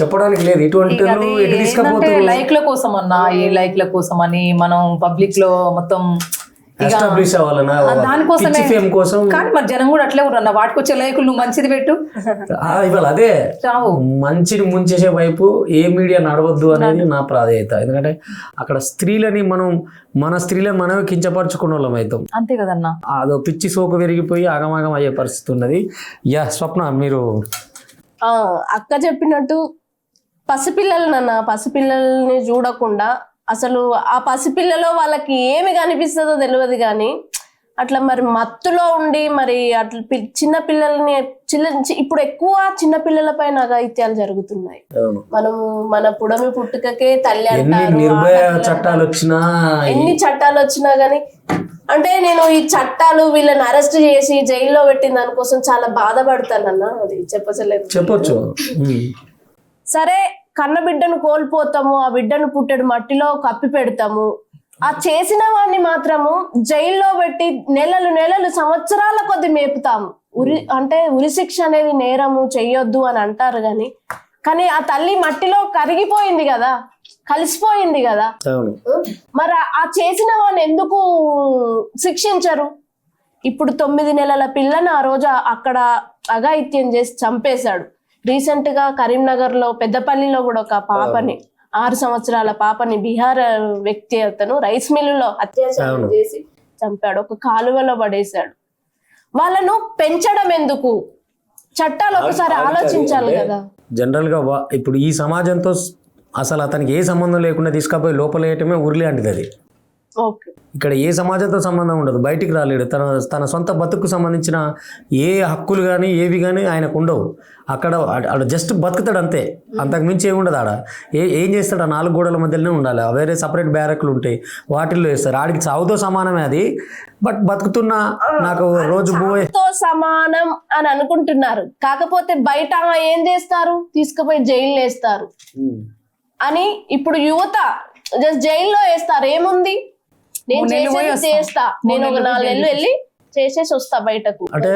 చెప్పడానికి లేదు. ఇటువంటి ఎటు తీసుకపోతారు లైక్ల కోసం అన్నా, ఈ లైక్ల కోసం అని మనం పబ్లిక్ లో మొత్తం ఎస్టాబ్లిష్ అవ్వాలన్నా, దానికోసమే ఫేమ్ కోసం. కానీ మరి జనం కూడా అట్లే ఉన్నా, వాటికి వచ్చే లైకులు నువ్వు మంచిది పెట్టు ఇవాళ అదే చావు. మంచిని ముంచేసే వైపు ఏ మీడియా నడవద్దు అనేది నా ప్రాధాన్యత. ఎందుకంటే అక్కడ స్త్రీలని మన స్త్రీలను మనమే కించపరచుకున్న వాళ్ళం అవుతాం. అంతే కదన్నా, అదో పిచ్చి సోకు విరిగిపోయి ఆగమాగం అయ్యే పరిస్థితి ఉన్నది. స్వప్న మీరు అక్క చెప్పినట్టు పసిపిల్లల్ని చూడకుండా అసలు ఆ పసిపిల్లలో వాళ్ళకి ఏమి కనిపిస్తుందో తెలియదు కానీ అట్లా మరి మత్తులో ఉండి మరి అట్లా చిన్న పిల్లల్ని ఇప్పుడు ఎక్కువ చిన్న పిల్లల పైన అఘాయిత్యాలు జరుగుతున్నాయి. మనము మన పుడమి పుట్టుకకే తల్లి అంటారు, నిర్భయ చట్టాలు వచ్చినా ఎన్ని చట్టాలు వచ్చినా గానీ అంటే నేను ఈ చట్టాలు వీళ్ళని అరెస్ట్ చేసి జైల్లో పెట్టిన దానికోసం చాలా బాధపడతానన్నా. అది చెప్పొచ్చు. సరే, కన్న బిడ్డను కోల్పోతాము, ఆ బిడ్డను పుట్టెడు మట్టిలో కప్పి పెడతాము. ఆ చేసిన వాడిని మాత్రము జైల్లో పెట్టి నెలలు సంవత్సరాల కొద్ది మేపుతాము. ఉరి శిక్ష అనేది నేరము, చెయ్యొద్దు అని అంటారు గాని కానీ ఆ తల్లి మట్టిలో కరిగిపోయింది కదా, కలిసిపోయింది కదా. అవును. మరి ఆ చేసిన వాడిని ఎందుకు శిక్షించరు? ఇప్పుడు 9 నెలల పిల్లని ఆ రోజు అక్కడ అఘాయిత్యం చేసి చంపేశాడు. రీసెంట్ గా కరీంనగర్ లో పెద్దపల్లిలో కూడా ఒక పాపని 6 సంవత్సరాల పాపని బీహార్ వ్యక్తి అతను రైస్ మిల్లులో అత్యాచారం చేసి చంపాడు, ఒక కాలువలో పడేశాడు. వాళ్ళను పెంచడం ఎందుకు? చట్టాలు ఒకసారి ఆలోచించాలి కదా. జనరల్ గా ఇప్పుడు ఈ సమాజంతో అసలు అతనికి ఏ సంబంధం లేకుండా తీసుకపోయి లోపలేయటమే ఉరి లాంటిది అది. ఓకే, ఇక్కడ ఏ సమాజంతో సంబంధం ఉండదు, బయటికి రాలేడు. తన సొంత బతుకు సంబంధించిన ఏ హక్కులు కానీ ఏవి కానీ ఆయనకు ఉండవు. అక్కడ జస్ట్ బతుకుతాడు అంతే, అంతకు మించి ఏమి ఉండదు. ఆడ ఏం చేస్తాడు? ఆ 4 గోడల మధ్యలోనే ఉండాలి. వేరే సపరేట్ బ్యారక్లు ఉంటాయి, వాటిల్లో వేస్తారు. ఆడికి చావుతో సమానమే అది. బట్ బతుకుతున్నా నాకు రోజు తో సమానం అని అనుకుంటున్నారు. కాకపోతే బయట ఏం చేస్తారు? తీసుకుపోయి జైలు వేస్తారు అని ఇప్పుడు యువత జస్ట్ జైల్లో వేస్తారు. ఏముంది, నేను చేస్తా, నేను ఒక 4 నెలలు వెళ్ళి చేసేసి వస్తా బయటకు అంటే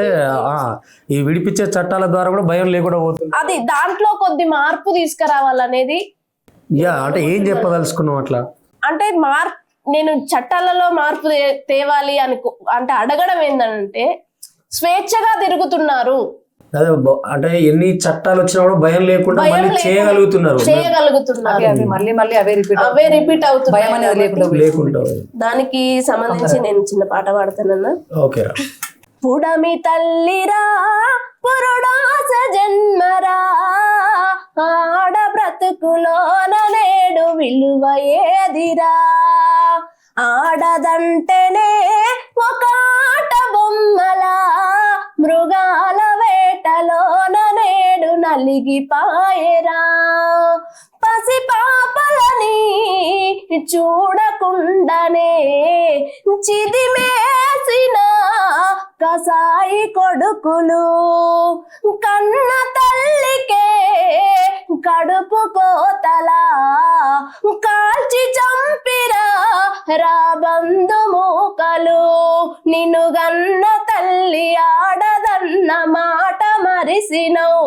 ఈ విడిపించే చట్టాల ద్వారా కూడా భయం లేకుండా పోతుంది. అది దాంట్లో కొద్ది మార్పు తీసుకురావాలనేది. అంటే ఏం చెప్పదలుచుకున్నాం అట్లా? అంటే నేను చట్టాలలో మార్పు తేవాలి అంటే అడగడం ఏంటంటే, స్వేచ్ఛగా తిరుగుతున్నారు. అదే అంటే ఎన్ని చట్టాలు వచ్చినా కూడా భయం లేకుండా చేయగలుగుతున్నారు. మళ్ళీ అవే రిపీట్ అవుతుంది లేకుండా. దానికి సంబంధించి నేను చిన్న పాట పాడతానన్నా. ఓకే. పుడమి తల్లిరా పురుడాస జన్మరా, ఆడ బ్రతుకులోన నేడు విలువ ఏదిరా, ఆడదంటేనే ఒక ఆట బొమ్మలా, మృగాల వేటలోన నేడు నలిగిపాయరా, పసి పాపలని చూడకుండానే చిదిమేసిన కసాయి కొడుకులు, కన్న తల్లికే కడుపు కోతలా కాల్చి చంపిరా రాబందు మూకలు, నిన్ను గన్న తల్లి ఆడదన్న మాట మరిసినవు,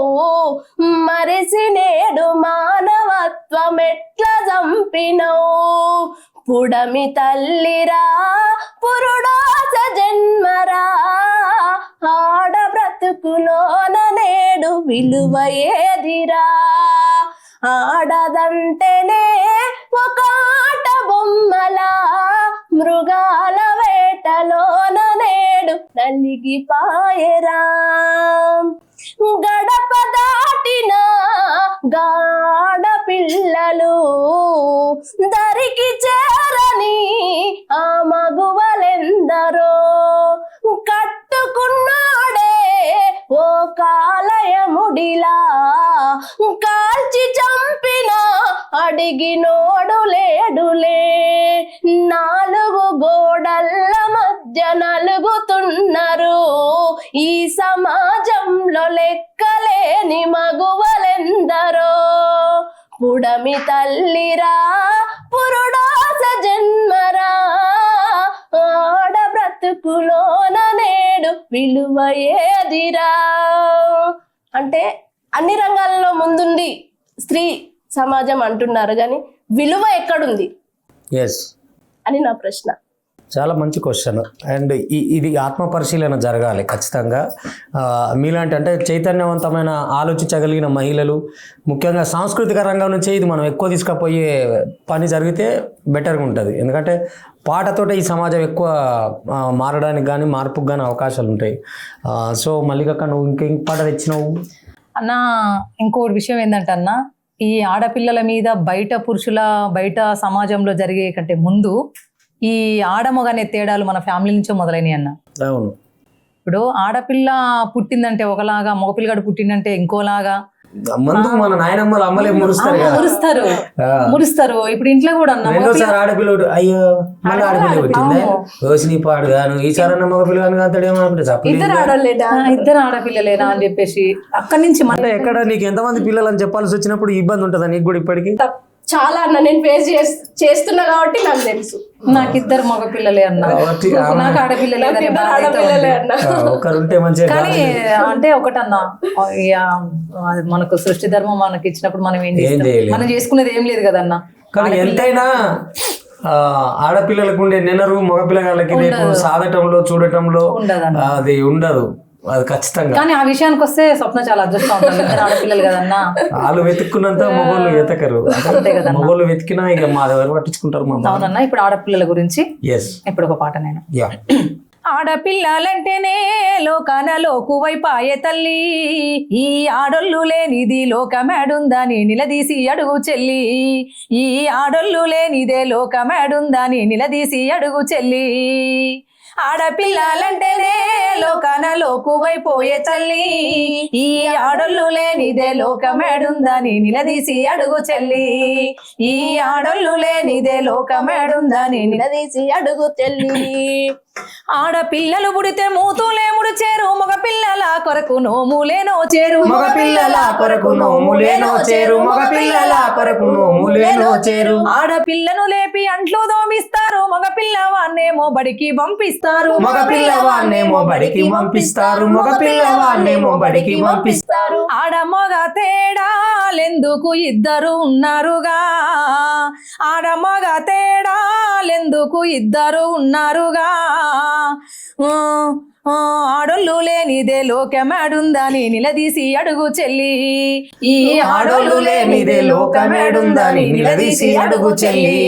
మరిసి నేడు మానవత్వం ఎట్లా చంపినవు, పుడమి తల్లిరా పురుడాస జన్మరా, ఆడ బ్రతుకులోన నేడు విలువ ఏదిరా, ఆడదంటేనే ఒక ఆట బొమ్మలా, మృగాల వేటలోన నేడు నలిగిపాయరా, గడప దాటిన గాడ పిల్లలు దరికి చేరని ఆ మగువలెందరో, కట్టుకున్నాడే ఓ కాలయముడిలా, కాల్చి చంపిన అడిగినోడు లేడులే, 4 గోడల మధ్య నలుగుతున్నారు ఈ సమాజంలో లెక్కలేని మగువలెందరో, పుడమి తల్లిరా పురుడాస జన్మరా, ఆడ బ్రతుకులోన నేడు విలువ ఏదిరా. అంటే అన్ని రంగాల్లో ముందుంది స్త్రీ సమాజం అంటున్నారు, కానీ విలువ ఎక్కడుంది అని నా ప్రశ్న. చాలా మంచి క్వశ్చన్. అండ్ ఇది ఆత్మ పరిశీలన జరగాలి ఖచ్చితంగా. మీలాంటి అంటే చైతన్యవంతమైన ఆలోచించగలిగిన మహిళలు, ముఖ్యంగా సాంస్కృతిక రంగం నుంచే ఇది మనం ఎక్కువ తీసుకుపోయే పని జరిగితే బెటర్గా ఉంటుంది. ఎందుకంటే పాటతోటే ఈ సమాజం ఎక్కువ మారడానికి కానీ మార్పుకు కానీ అవకాశాలు ఉంటాయి. సో మల్లికక్క, నువ్వు ఇంకేం పాట తెచ్చినావు అన్న? ఇంకోటి విషయం ఏంటంటే అన్న, ఈ ఆడపిల్లల మీద బయట సమాజంలో జరిగే కంటే ముందు ఈ ఆడమగనే తేడాలు మన ఫ్యామిలీ నుంచే మొదలైనవి అన్న. అవును. ఇప్పుడు ఆడపిల్ల పుట్టిందంటే ఒకలాగా, మగపిల్లగాడు పుట్టిందంటే ఇంకోలాగా. ముందు మన నాయనమ్మలు అమ్మలే మురుస్తారు. ఇప్పుడు ఇంట్లో కూడా రెండోసారి ఆడపిల్లడు అయ్యో మళ్ళీ ఆడపిల్ల పుట్టిందే రోజుని పాడుగాను, ఈసారి మగపిల్లగాను కాతాడేమో ఇద్దరు ఆడపిల్లలేనా అని చెప్పేసి అక్కడి నుంచి ఎక్కడ నీకు ఎంతమంది పిల్లలు అని చెప్పాల్సి వచ్చినప్పుడు ఇబ్బంది ఉంటుందా నీకు కూడా? ఇప్పటికీ చాలా అన్న నేను ఫేస్ చేస్తున్నా కాబట్టి నాకు తెలుసు. నాకు ఇద్దరు మగ పిల్లలే అన్న, కాబట్టి నాకు ఆడపిల్లలే నాకు ఇద్దరు ఆడపిల్లలే అన్న. ఒకరుంటే మంచిగా కానీ అంటే ఒకటన్నా అది మనకు సృష్టి ధర్మం మనకి ఇచ్చినప్పుడు మనం ఏం చేస్తాం, చేయలేము. మనం చేసుకునేది ఏం లేదు కదన్నా. కానీ ఎంతైనా ఆడపిల్లలకు ఉండే నెనరు మగపిల్లగాళ్ళకి రేపు సాగటంలో చూడటంలో ఉండదన్న. అది ఉండదు, అది ఖచ్చితంగా. కానీ ఆ విషయానికి వస్తే స్వప్న చాలా అదృష్టం ఉంటుంది, ఇద్దరు ఆడపిల్లలు కదన్నా. వాళ్ళు వెతుక్కున్నంత మొగోళ్ళు వెతకరు, మొగోళ్ళు వెతికినా ఇక మా ఎవరు పట్టించుకుంటారు మా. అవునన్నా. ఇప్పుడు ఆడపిల్లల గురించి ఎస్ ఇప్పుడు ఒక పాట నేను. యా. ఆడపిల్లలంటేనే లోకాన లోకువైపాయే తల్లి, ఈ ఆడొల్లు లేనిది లోకమేడుందని నిలదీసి అడుగు చెల్లి, ఈ ఆడొల్లు లేనిదే లోకమేడుందని నిలదీసి అడుగు చెల్లి. ఆడపిల్లలంటేనే లోకాన లోకువైపోయే తల్లి, ఈ ఆడొల్లు లేనిదే లోకమేడుందని నిలదీసి అడుగు చెల్లి, ఈ ఆడొల్లు లేనిదే లోకమేడుందని నిలదీసి అడుగు చెల్లి. ఆడపిల్లలు పుడితే మూతులే ముడిచేరు, మగ పిల్లల కొరకు నోములే నోచేరు, మగ పిల్లల కొరకు నోములే నోచేరు, మగ పిల్లల కొరకు నోములే నోచేరు. ఆడపిల్లను లేపి అంట్లు దోమిస్తారు, మగ పిల్లవాన్నేమో బడికి పంపిస్తారు, మగ పిల్లవాన్నేమో బడికి పంపిస్తారు, మగ పిల్లవాన్నేమో బడికి పంపిస్తారు. ఆడ మగ తేడాలెందుకు ఇద్దరు ఉన్నారుగా, ఆడ మగ తేడాలెందుకు ఇద్దరు ఉన్నారుగా, ఆడోళ్ళు లేనిదే లోకమేడుందని నిలదీసి అడుగు చెల్లి, ఈ ఆడోళ్ళు లేనిదే లోకమేడుందని నిలదీసి అడుగు చెల్లి.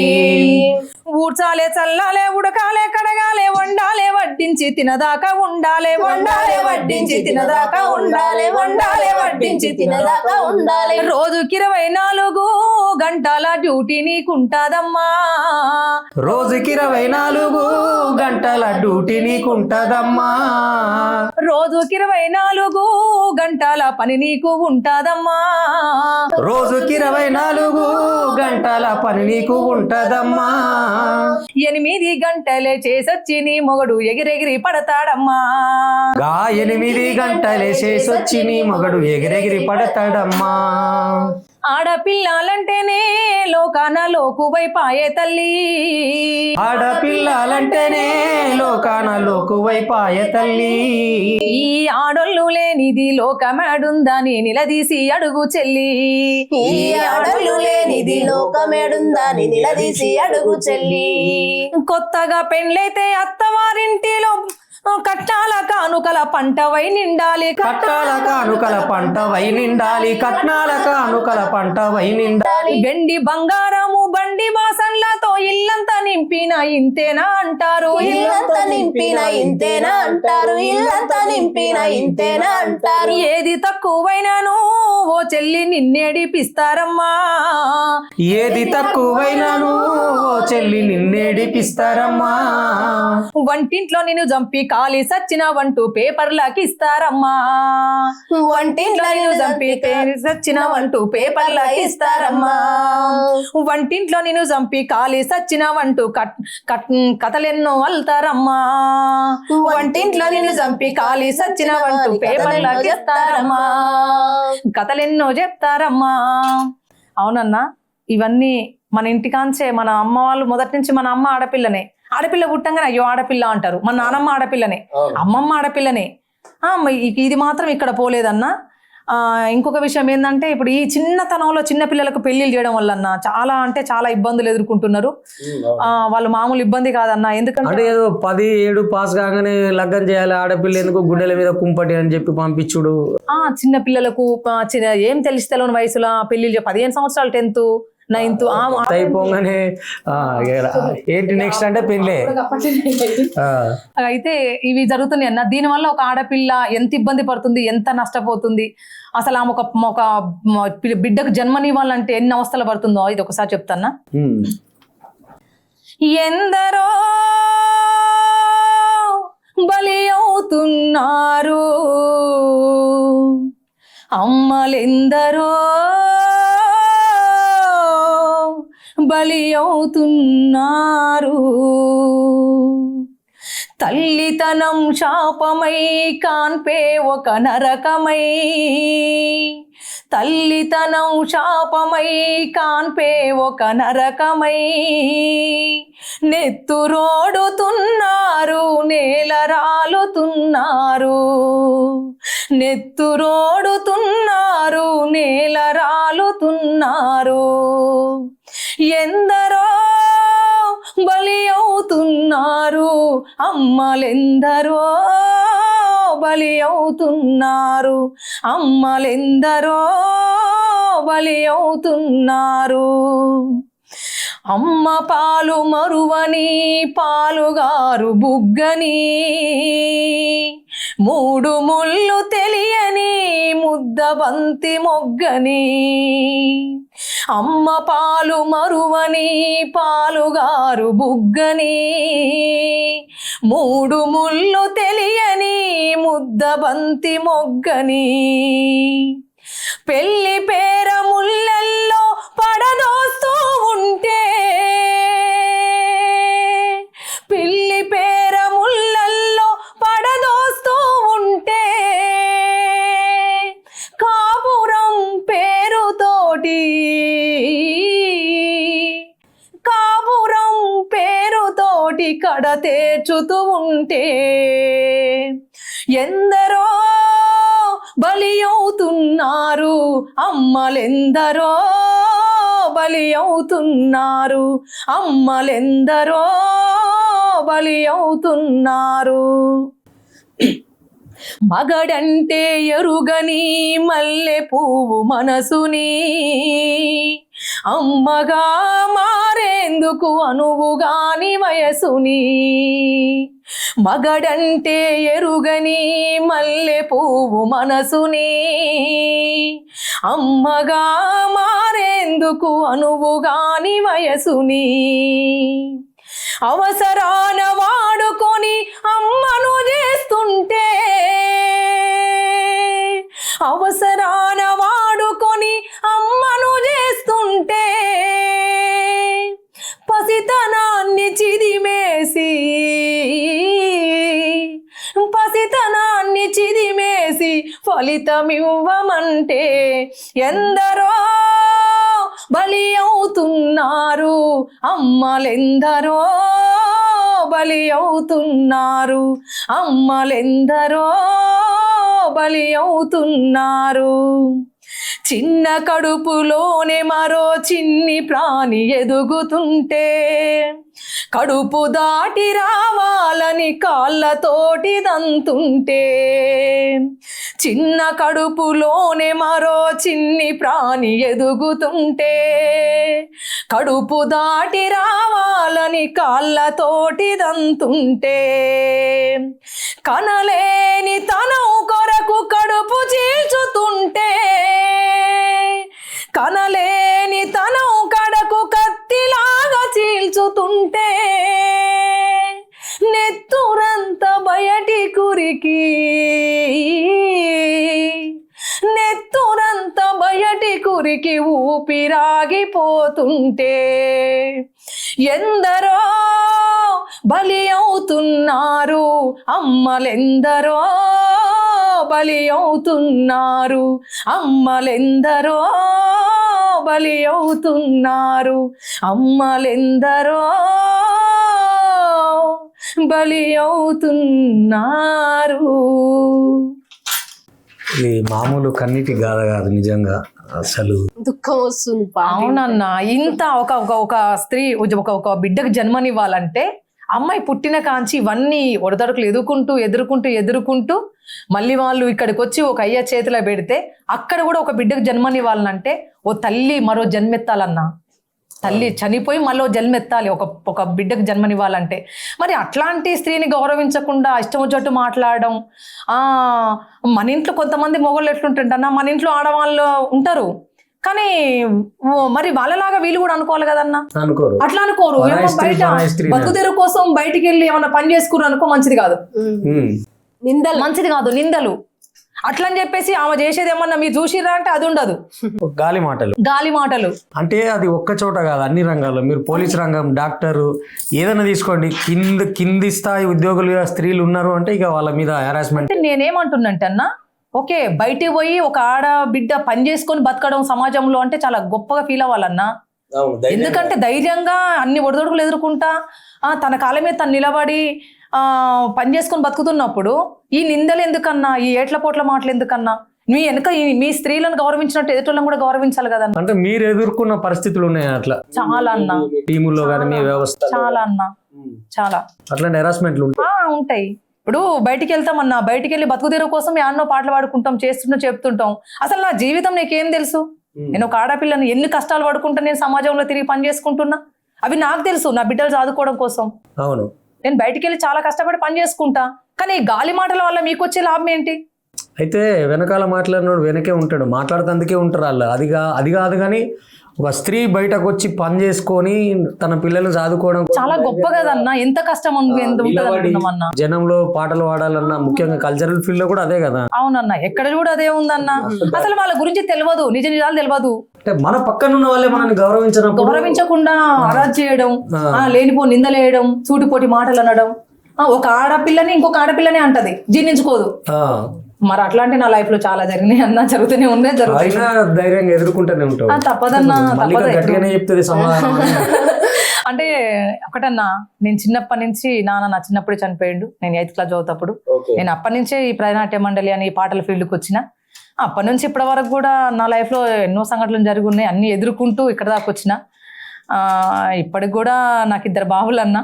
ఊడ్చాలే చల్లాలే ఉడకాలే కడగాలే వండాలే వడ్డించి తినదాకా ఉండాలే, వండాలే వడ్డించి తినదాకా ఉండాలే, వండాలే వడ్డించి తినదాకా ఉండాలి. రోజుకి 24 గంటల డ్యూటీ నీకుంటాదమ్మా, రోజుకి 24 గంటల డ్యూటీ నీకుంటదమ్మా, రోజుకి 24 గంటల పని నీకు ఉంటదమ్మా, రోజుకి 24 గంటల పని నీకు ఉంటదమ్మా. 8 గంటలే చేసొచ్చి నీ మొగడు ఎగిరెగిరి పడతాడమ్మా, 8 గంటలే చేసొచ్చి నీ మొగడు ఎగిరెగిరి పడతాడమ్మా. ఆడపిల్లలంటేనే లోకాన లోకువైపాయే తల్లి, ఆడపిల్లలంటేనే లోకాన లోకువైపాయే తల్లి, ఈ ఆడోళ్ళు లేనిది లోకమేడుందని నిలదీసి అడుగు చెల్లి, ఈ ఆడోళ్ళు లేనిది లోకమేడుందని నిలదీసి అడుగు చెల్లి. కొత్తగా పెండ్లైతే అత్తవారింటిలో కట్నాల కానుకల పంటవై నిండాలి, కట్నాల కానుకల పంటవై నిండాలి, కట్నాల కానుకల పంటవై నిండాలి. వెండి బంగారము బండి బాసన్లతో ఇల్లంతా నింపిన ఇంతేనా అంటారు, ఇల్లంతా నింపిన ఇంతేనా అంటారు, ఇల్లంతా నింపిన ఇంతేనా అంటారు. ఏది తక్కువైనాను ఓ చెల్లి నిన్నేడిపిస్తారమ్మా, ఏది తక్కువైనాను ఓ చెల్లి నిన్నేడిపిస్తారమ్మా. వంటింట్లో నిన్ను చంపి కాలి సచ్చినవంటూ పేపర్లకి ఇస్తారమ్మా, వంటింట్లో నిన్ను చంపి సచ్చినవంటూ పేపర్లకి ఇస్తారమ్మా, వంటింట్లో నిన్ను చంపి కాలి సచ్చినవంటూ కథలెన్నో అల్తారమ్మా, వంటింట్లో నిన్ను చంపి కాలి సచ్చినవంటూ పేపర్లకి ఇస్తారమ్మా, కథలెన్నో చెప్తారమ్మా. అవునన్నా, ఇవన్నీ మన ఇంటికాంచే మన అమ్మ వాళ్ళు మొదటి నుంచి మన అమ్మ ఆడపిల్లనే, ఆడపిల్ల పుట్టంగానే అయ్యో ఆడపిల్ల అంటారు, మన నానమ్మ ఆడపిల్లనే, అమ్మమ్మ ఆడపిల్లనే. ఇది మాత్రం ఇక్కడ పోలేదన్నా. ఇంకొక విషయం ఏంటంటే ఇప్పుడు ఈ చిన్నతనంలో చిన్న పిల్లలకు పెళ్లిళ్ళు చేయడం వల్ల అన్న చాలా అంటే చాలా ఇబ్బందులు ఎదుర్కొంటున్నారు. వాళ్ళు మామూలు ఇబ్బంది కాదన్న, ఎందుకంటే ఏదో 17 పాస్ కాగానే లగ్గం చేయాలి, ఆడపిల్ల ఎందుకు గుండెల మీద కుంపటి అని చెప్పి పంపించుడు. చిన్న పిల్లలకు ఏం తెలిసి తెలియని వయసులో పెళ్లిళ్ళు 15 సంవత్సరాలు 10th 9th అయిపోగానే ఏంటి నెక్స్ట్ అంటే పెళ్ళే. అయితే ఇవి జరుగుతున్నాయి అన్న. దీనివల్ల ఒక ఆడపిల్ల ఎంత ఇబ్బంది పడుతుంది, ఎంత నష్టపోతుంది, అసలు ఆమె ఒక బిడ్డకు జన్మనివ్వాలంటే ఎన్ని అవస్థలు పడుతుందో ఇది ఒకసారి చెప్తానా. ఎందరో బలి అవుతున్నారు అమ్మలెందరో బలి అవుతున్నారు, తల్లితనం శాపమై కాన్పే ఒక నరకమై, తల్లితనం శాపమై కాన్పే ఒక నరకమై, నెత్తురోడుతున్నారు నేల రాలుతున్నారు, నెత్తురోడుతున్నారు నేల రాలుతున్నారు, ఎందరో బలి అవుతున్నారు అమ్మలెందరో బలి అవుతున్నారు, అమ్మలెందరో బలి అవుతున్నారు. అమ్మ పాలు మరువని పాలుగారు బుగ్గని, మూడు ముళ్ళు తెలియని ముద్ద బంతి మొగ్గని, అమ్మ పాలు మరువని పాలుగారు బుగ్గని, మూడు ముళ్ళు తెలియని ముద్ద బంతి మొగ్గని, పెళ్లి పేర ముళ్ళల్లో పడదోస్తూ ఉంటే, పెళ్లి పేర ముళ్ళల్లో పడదోస్తూ ఉంటే, కాపురం పేరుతోటి, కాపురం పేరుతోటి కడ తేర్చుతూ ఉంటే, ఎందరో బలి అవుతున్నారు అమ్మలెందరో బలి అవుతున్నారు, అమ్మలెందరో బలి అవుతున్నారు. మగడంటే ఎరుగని మల్లె పువ్వు మనసుని, అమ్మగా మారేందుకు అనువుగాని వయసుని, మగడంటే ఎరుగని మల్లె పువ్వు మనసుని, అమ్మగా మారేందుకు అనువుగాని వయసుని, అవసరాన వాడుకొని అమ్మను చేస్తుంటే, అవసరాన వాడుకొని అమ్మను చేస్తుంటే, పసితనాన్ని చిదిమేసి, పసితనాన్ని చిదిమేసి ఫలితమివ్వమంటే, ఎందరో బలి అవుతున్నారు అమ్మలెందరో బలి అవుతున్నారు, అమ్మలెందరో బలి అవుతున్నారు. చిన్న కడుపులోనే మరో చిన్ని ప్రాణి ఎదుగుతుంటే, కడుపు దాటి రావాలని కాళ్ళతోటి దంతుంటే, చిన్న కడుపులోనే మరో చిన్ని ప్రాణి ఎదుగుతుంటే, కడుపు దాటి రావాలని కాళ్ళతోటి దంతుంటే, కనలేని తనం కొరకు కడుపు చీల్చుతుంటే, కనలేని తనం కడకు కత్తిలాగా చీల్చుతుంటే, నెత్తురంత బయటి కురికి, నెత్తురంత బయటి కురికి ఊపిరాగిపోతుంటే, ఎందరో బలి అవుతున్నారు అమ్మలెందరో బలి అవుతున్నారు, అమ్మలెందరో బలి అవుతున్నారు, అమ్మలెందరో బలి అవుతున్నారు. ఇది మామూలు కన్నీటి గాథ కాదు నిజంగా, అసలు దుఃఖం వస్తుంది పాట. అవునన్నా, ఇంత ఒక ఒక ఒక స్త్రీ ఒక బిడ్డకు జన్మనివ్వాలంటే అమ్మాయి పుట్టిన కాంచి ఇవన్నీ ఒడదడుకులు ఎదుర్కొంటూ మళ్ళీ వాళ్ళు ఇక్కడికి వచ్చి ఒక అయ్య చేతిలో పెడితే అక్కడ కూడా ఒక బిడ్డకు జన్మనివ్వాలంటే ఓ తల్లి మరో జన్మెత్తాలన్నా, తల్లి చనిపోయి మళ్ళీ జన్మెత్తాలి ఒక బిడ్డకు జన్మనివ్వాలంటే. మరి అట్లాంటి స్త్రీని గౌరవించకుండా ఇష్టం వచ్చేట్టు మాట్లాడడం. మన ఇంట్లో కొంతమంది మొగళ్ళు ఎట్లుంటుంటన్నా, మన ఇంట్లో ఆడవాళ్ళు ఉంటారు కానీ మరి వాళ్ళలాగా వీళ్ళు కూడా అనుకోవాలి కదన్నా, అట్లా అనుకోరు. బయట బతుకుదెరు కోసం బయటికి వెళ్ళి ఏమన్నా పని చేసుకున్నారు అనుకో, మంచిది కాదు, నిందలు మంచిది కాదు, నిందలు అట్లా అని చెప్పేసి ఆమె చేసేది ఏమన్నా మీరు చూసిర్రా అంటే అది ఉండదు. గాలి మాటలు. గాలి మాటలు అంటే అది ఒక్క చోట కాదు, అన్ని రంగాల్లో. మీరు పోలీస్ రంగం, డాక్టరు, ఏదైనా తీసుకోండి, కింది స్థాయి ఉద్యోగులుగా స్త్రీలు ఉన్నారు అంటే ఇక వాళ్ళ మీద హెరాస్మెంట్. అంటే నేనేమంటున్నంటే అన్న, ఓకే బయటికి పోయి ఒక ఆడబిడ్డ పని చేసుకొని బతకడం సమాజంలో అంటే చాలా గొప్పగా ఫీల్ అవ్వాలన్నా. ఎందుకంటే ధైర్యంగా అన్ని ఒడిదొడుకులు ఎదుర్కొంటా తన కాళ్ళ మీద తను నిలబడి పని చేసుకొని బతుకుతున్నప్పుడు ఈ నిందలు ఎందుకన్నా, ఈ ఏట్ల పోట్ల మాటలు ఎందుకన్నా? మీ వెనక మీ స్త్రీలను గౌరవించినట్టు ఎదుటోళ్ళని కూడా గౌరవించాలి కదా. అంటే మీరు ఎదుర్కొన్న పరిస్థితులు ఉన్నాయి అట్లా చాలా అన్న, టీముల్లో కానీ మీ వ్యవస్థ చాలా అన్న, చాలా అట్లాంటి హెరాస్మెంట్లు ఉంటాయి. ఇప్పుడు బయటికి వెళ్తామన్నా, బయటికి వెళ్ళి బతుకు తెరువు కోసం యాన్నో పాటలు పాడుకుంటాం, చేస్తుంటాం, చెప్తుంటాం. అసలు నా జీవితం నీకేం తెలుసు? నేను ఒక ఆడపిల్లని ఎన్ని కష్టాలు పడుకుంటా నేను సమాజంలో తిరిగి పని చేసుకుంటున్నా, అవి నాకు తెలుసు. నా బిడ్డలు చదువుకోవడం కోసం అవును నేను బయటికి వెళ్ళి చాలా కష్టపడి పని చేసుకుంటా. కానీ ఈ గాలి మాటల వల్ల మీకు వచ్చే లాభం ఏంటి? అయితే వెనకాల మాట్లాడినోడు వెనకే ఉంటాడు, మాట్లాడుతందుకే ఉంటారు వాళ్ళు. అది కాదు కానీ ఒక స్త్రీ బయటకు వచ్చి పని చేసుకొని తన పిల్లల్ని చదువుకోవడం చాలా గొప్ప కదన్నా. ఎంత కష్టం ఉంటుందన్నా. జనంలో పాటలు పాడాలన్నా, ముఖ్యంగా కల్చరల్ ఫీల్డ్ లో కూడా అదే కదా. అవునన్నా, ఎక్కడ కూడా అదే ఉందన్నా. అసలు వాళ్ళ గురించి తెలియదు, నిజ నిజాలు తెలియదు. అంటే మన పక్కన ఉన్న వాళ్ళే మనల్ని గౌరవించకుండా అరాజ్ చేయడం, లేనిపో నిందలేయడం, సూటిపోటి మాటలు అనడం. ఒక ఆడపిల్లని ఇంకొక ఆడపిల్లనే అంటది, జీర్ణించుకోదు. మరి అట్లాంటి నా లైఫ్ లో చాలా జరిగినాయి అన్న, జరుగుతూనే ఉన్నాయి, ధైర్యంగా ఎదుర్కొంటూనే ఉంటాం. తప్పదన్నా, గట్టిగానే చెప్తుంది సమాధానం. అంటే ఒకటన్నా, నేను చిన్నప్పటి నుంచి నా చిన్నప్పుడే చనిపోయిండు. నేను 8th క్లాస్ చదువుతప్పుడు నేను అప్పటి నుంచే ఈ ప్రజానాట్య మండలి అని పాటల ఫీల్డ్కి వచ్చిన. అప్పటి నుంచి ఇప్పటి వరకు కూడా నా లైఫ్ లో ఎన్నో సంఘటనలు జరిగి ఉన్నాయి, అన్ని ఎదుర్కొంటూ ఇక్కడ దాకా వచ్చిన. ఇప్పటికి కూడా నాకు 2 బాబులు అన్న,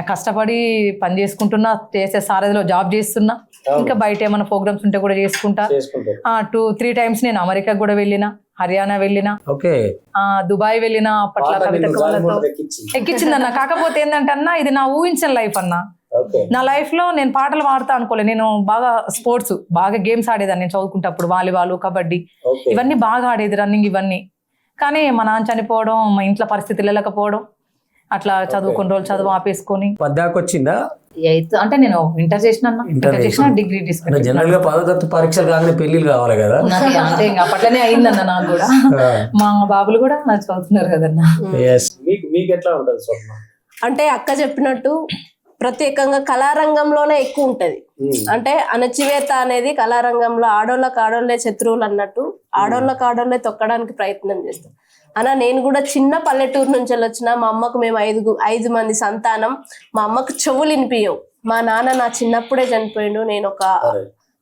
కష్టపడి పని చేసుకుంటున్నా, చేసే సారథిలో జాబ్ చేస్తున్నా. ఇంకా బయట ఏమైనా ప్రోగ్రామ్స్ ఉంటే కూడా చేసుకుంటా. 2-3 టైమ్స్ నేను అమెరికా కూడా వెళ్ళిన, హర్యానా వెళ్ళిన, దుబాయ్ వెళ్ళిన. అప్పట్లో కవిత ఎక్కించిందన్న. కాకపోతే ఏంటంటే అన్న, ఇది నా ఊహించిన లైఫ్ అన్న. నా లైఫ్ లో నేను పాటలు పాడతా అనుకోలేదు. నేను బాగా స్పోర్ట్స్, బాగా గేమ్స్ ఆడేదాన్ని. నేను చదువుకుంటప్పుడు వాలీబాల్, కబడ్డీ ఇవన్నీ బాగా ఆడేది, రన్నింగ్ ఇవన్నీ. కానీ మా నాన్న చనిపోవడం, మా ఇంట్లో పరిస్థితులు వెళ్ళకపోవడం, అట్లా చదువుకున్న రోజులు చదువు ఆపేసుకొని వచ్చిందా. 8th అంటే నేను ఇంటర్ చేసిన డిగ్రీ తీసుకున్నా. జనరల్ గా 10వ తరగతి పరీక్షలు కాగానే పెళ్లిళ్ళు కావాలి కదా. అంటే ఇంకా అప్పట్లోనే అయిందన్న నాకు కూడా. మా బాబులు కూడా నాకు చదువుతున్నారు కదన్నా. మీకు ఎట్లా ఉంటుంది స్వప్న? అంటే అక్క చెప్పినట్టు ప్రత్యేకంగా కళారంగంలోనే ఎక్కువ ఉంటది. అంటే అణచివేత అనేది కళారంగంలో ఆడోళ్ళే శత్రువులు అన్నట్టు ఆడోళ్ళకి ఆడోళ్ళే తొక్కడానికి ప్రయత్నం చేస్తాం. అలా నేను కూడా చిన్న పల్లెటూరు నుంచి వచ్చిన. మా అమ్మకు మేము 5 మంది సంతానం. మా అమ్మకు చెవులు వినిపించవు. మా నాన్న నా చిన్నప్పుడే చనిపోయిండు. నేను ఒక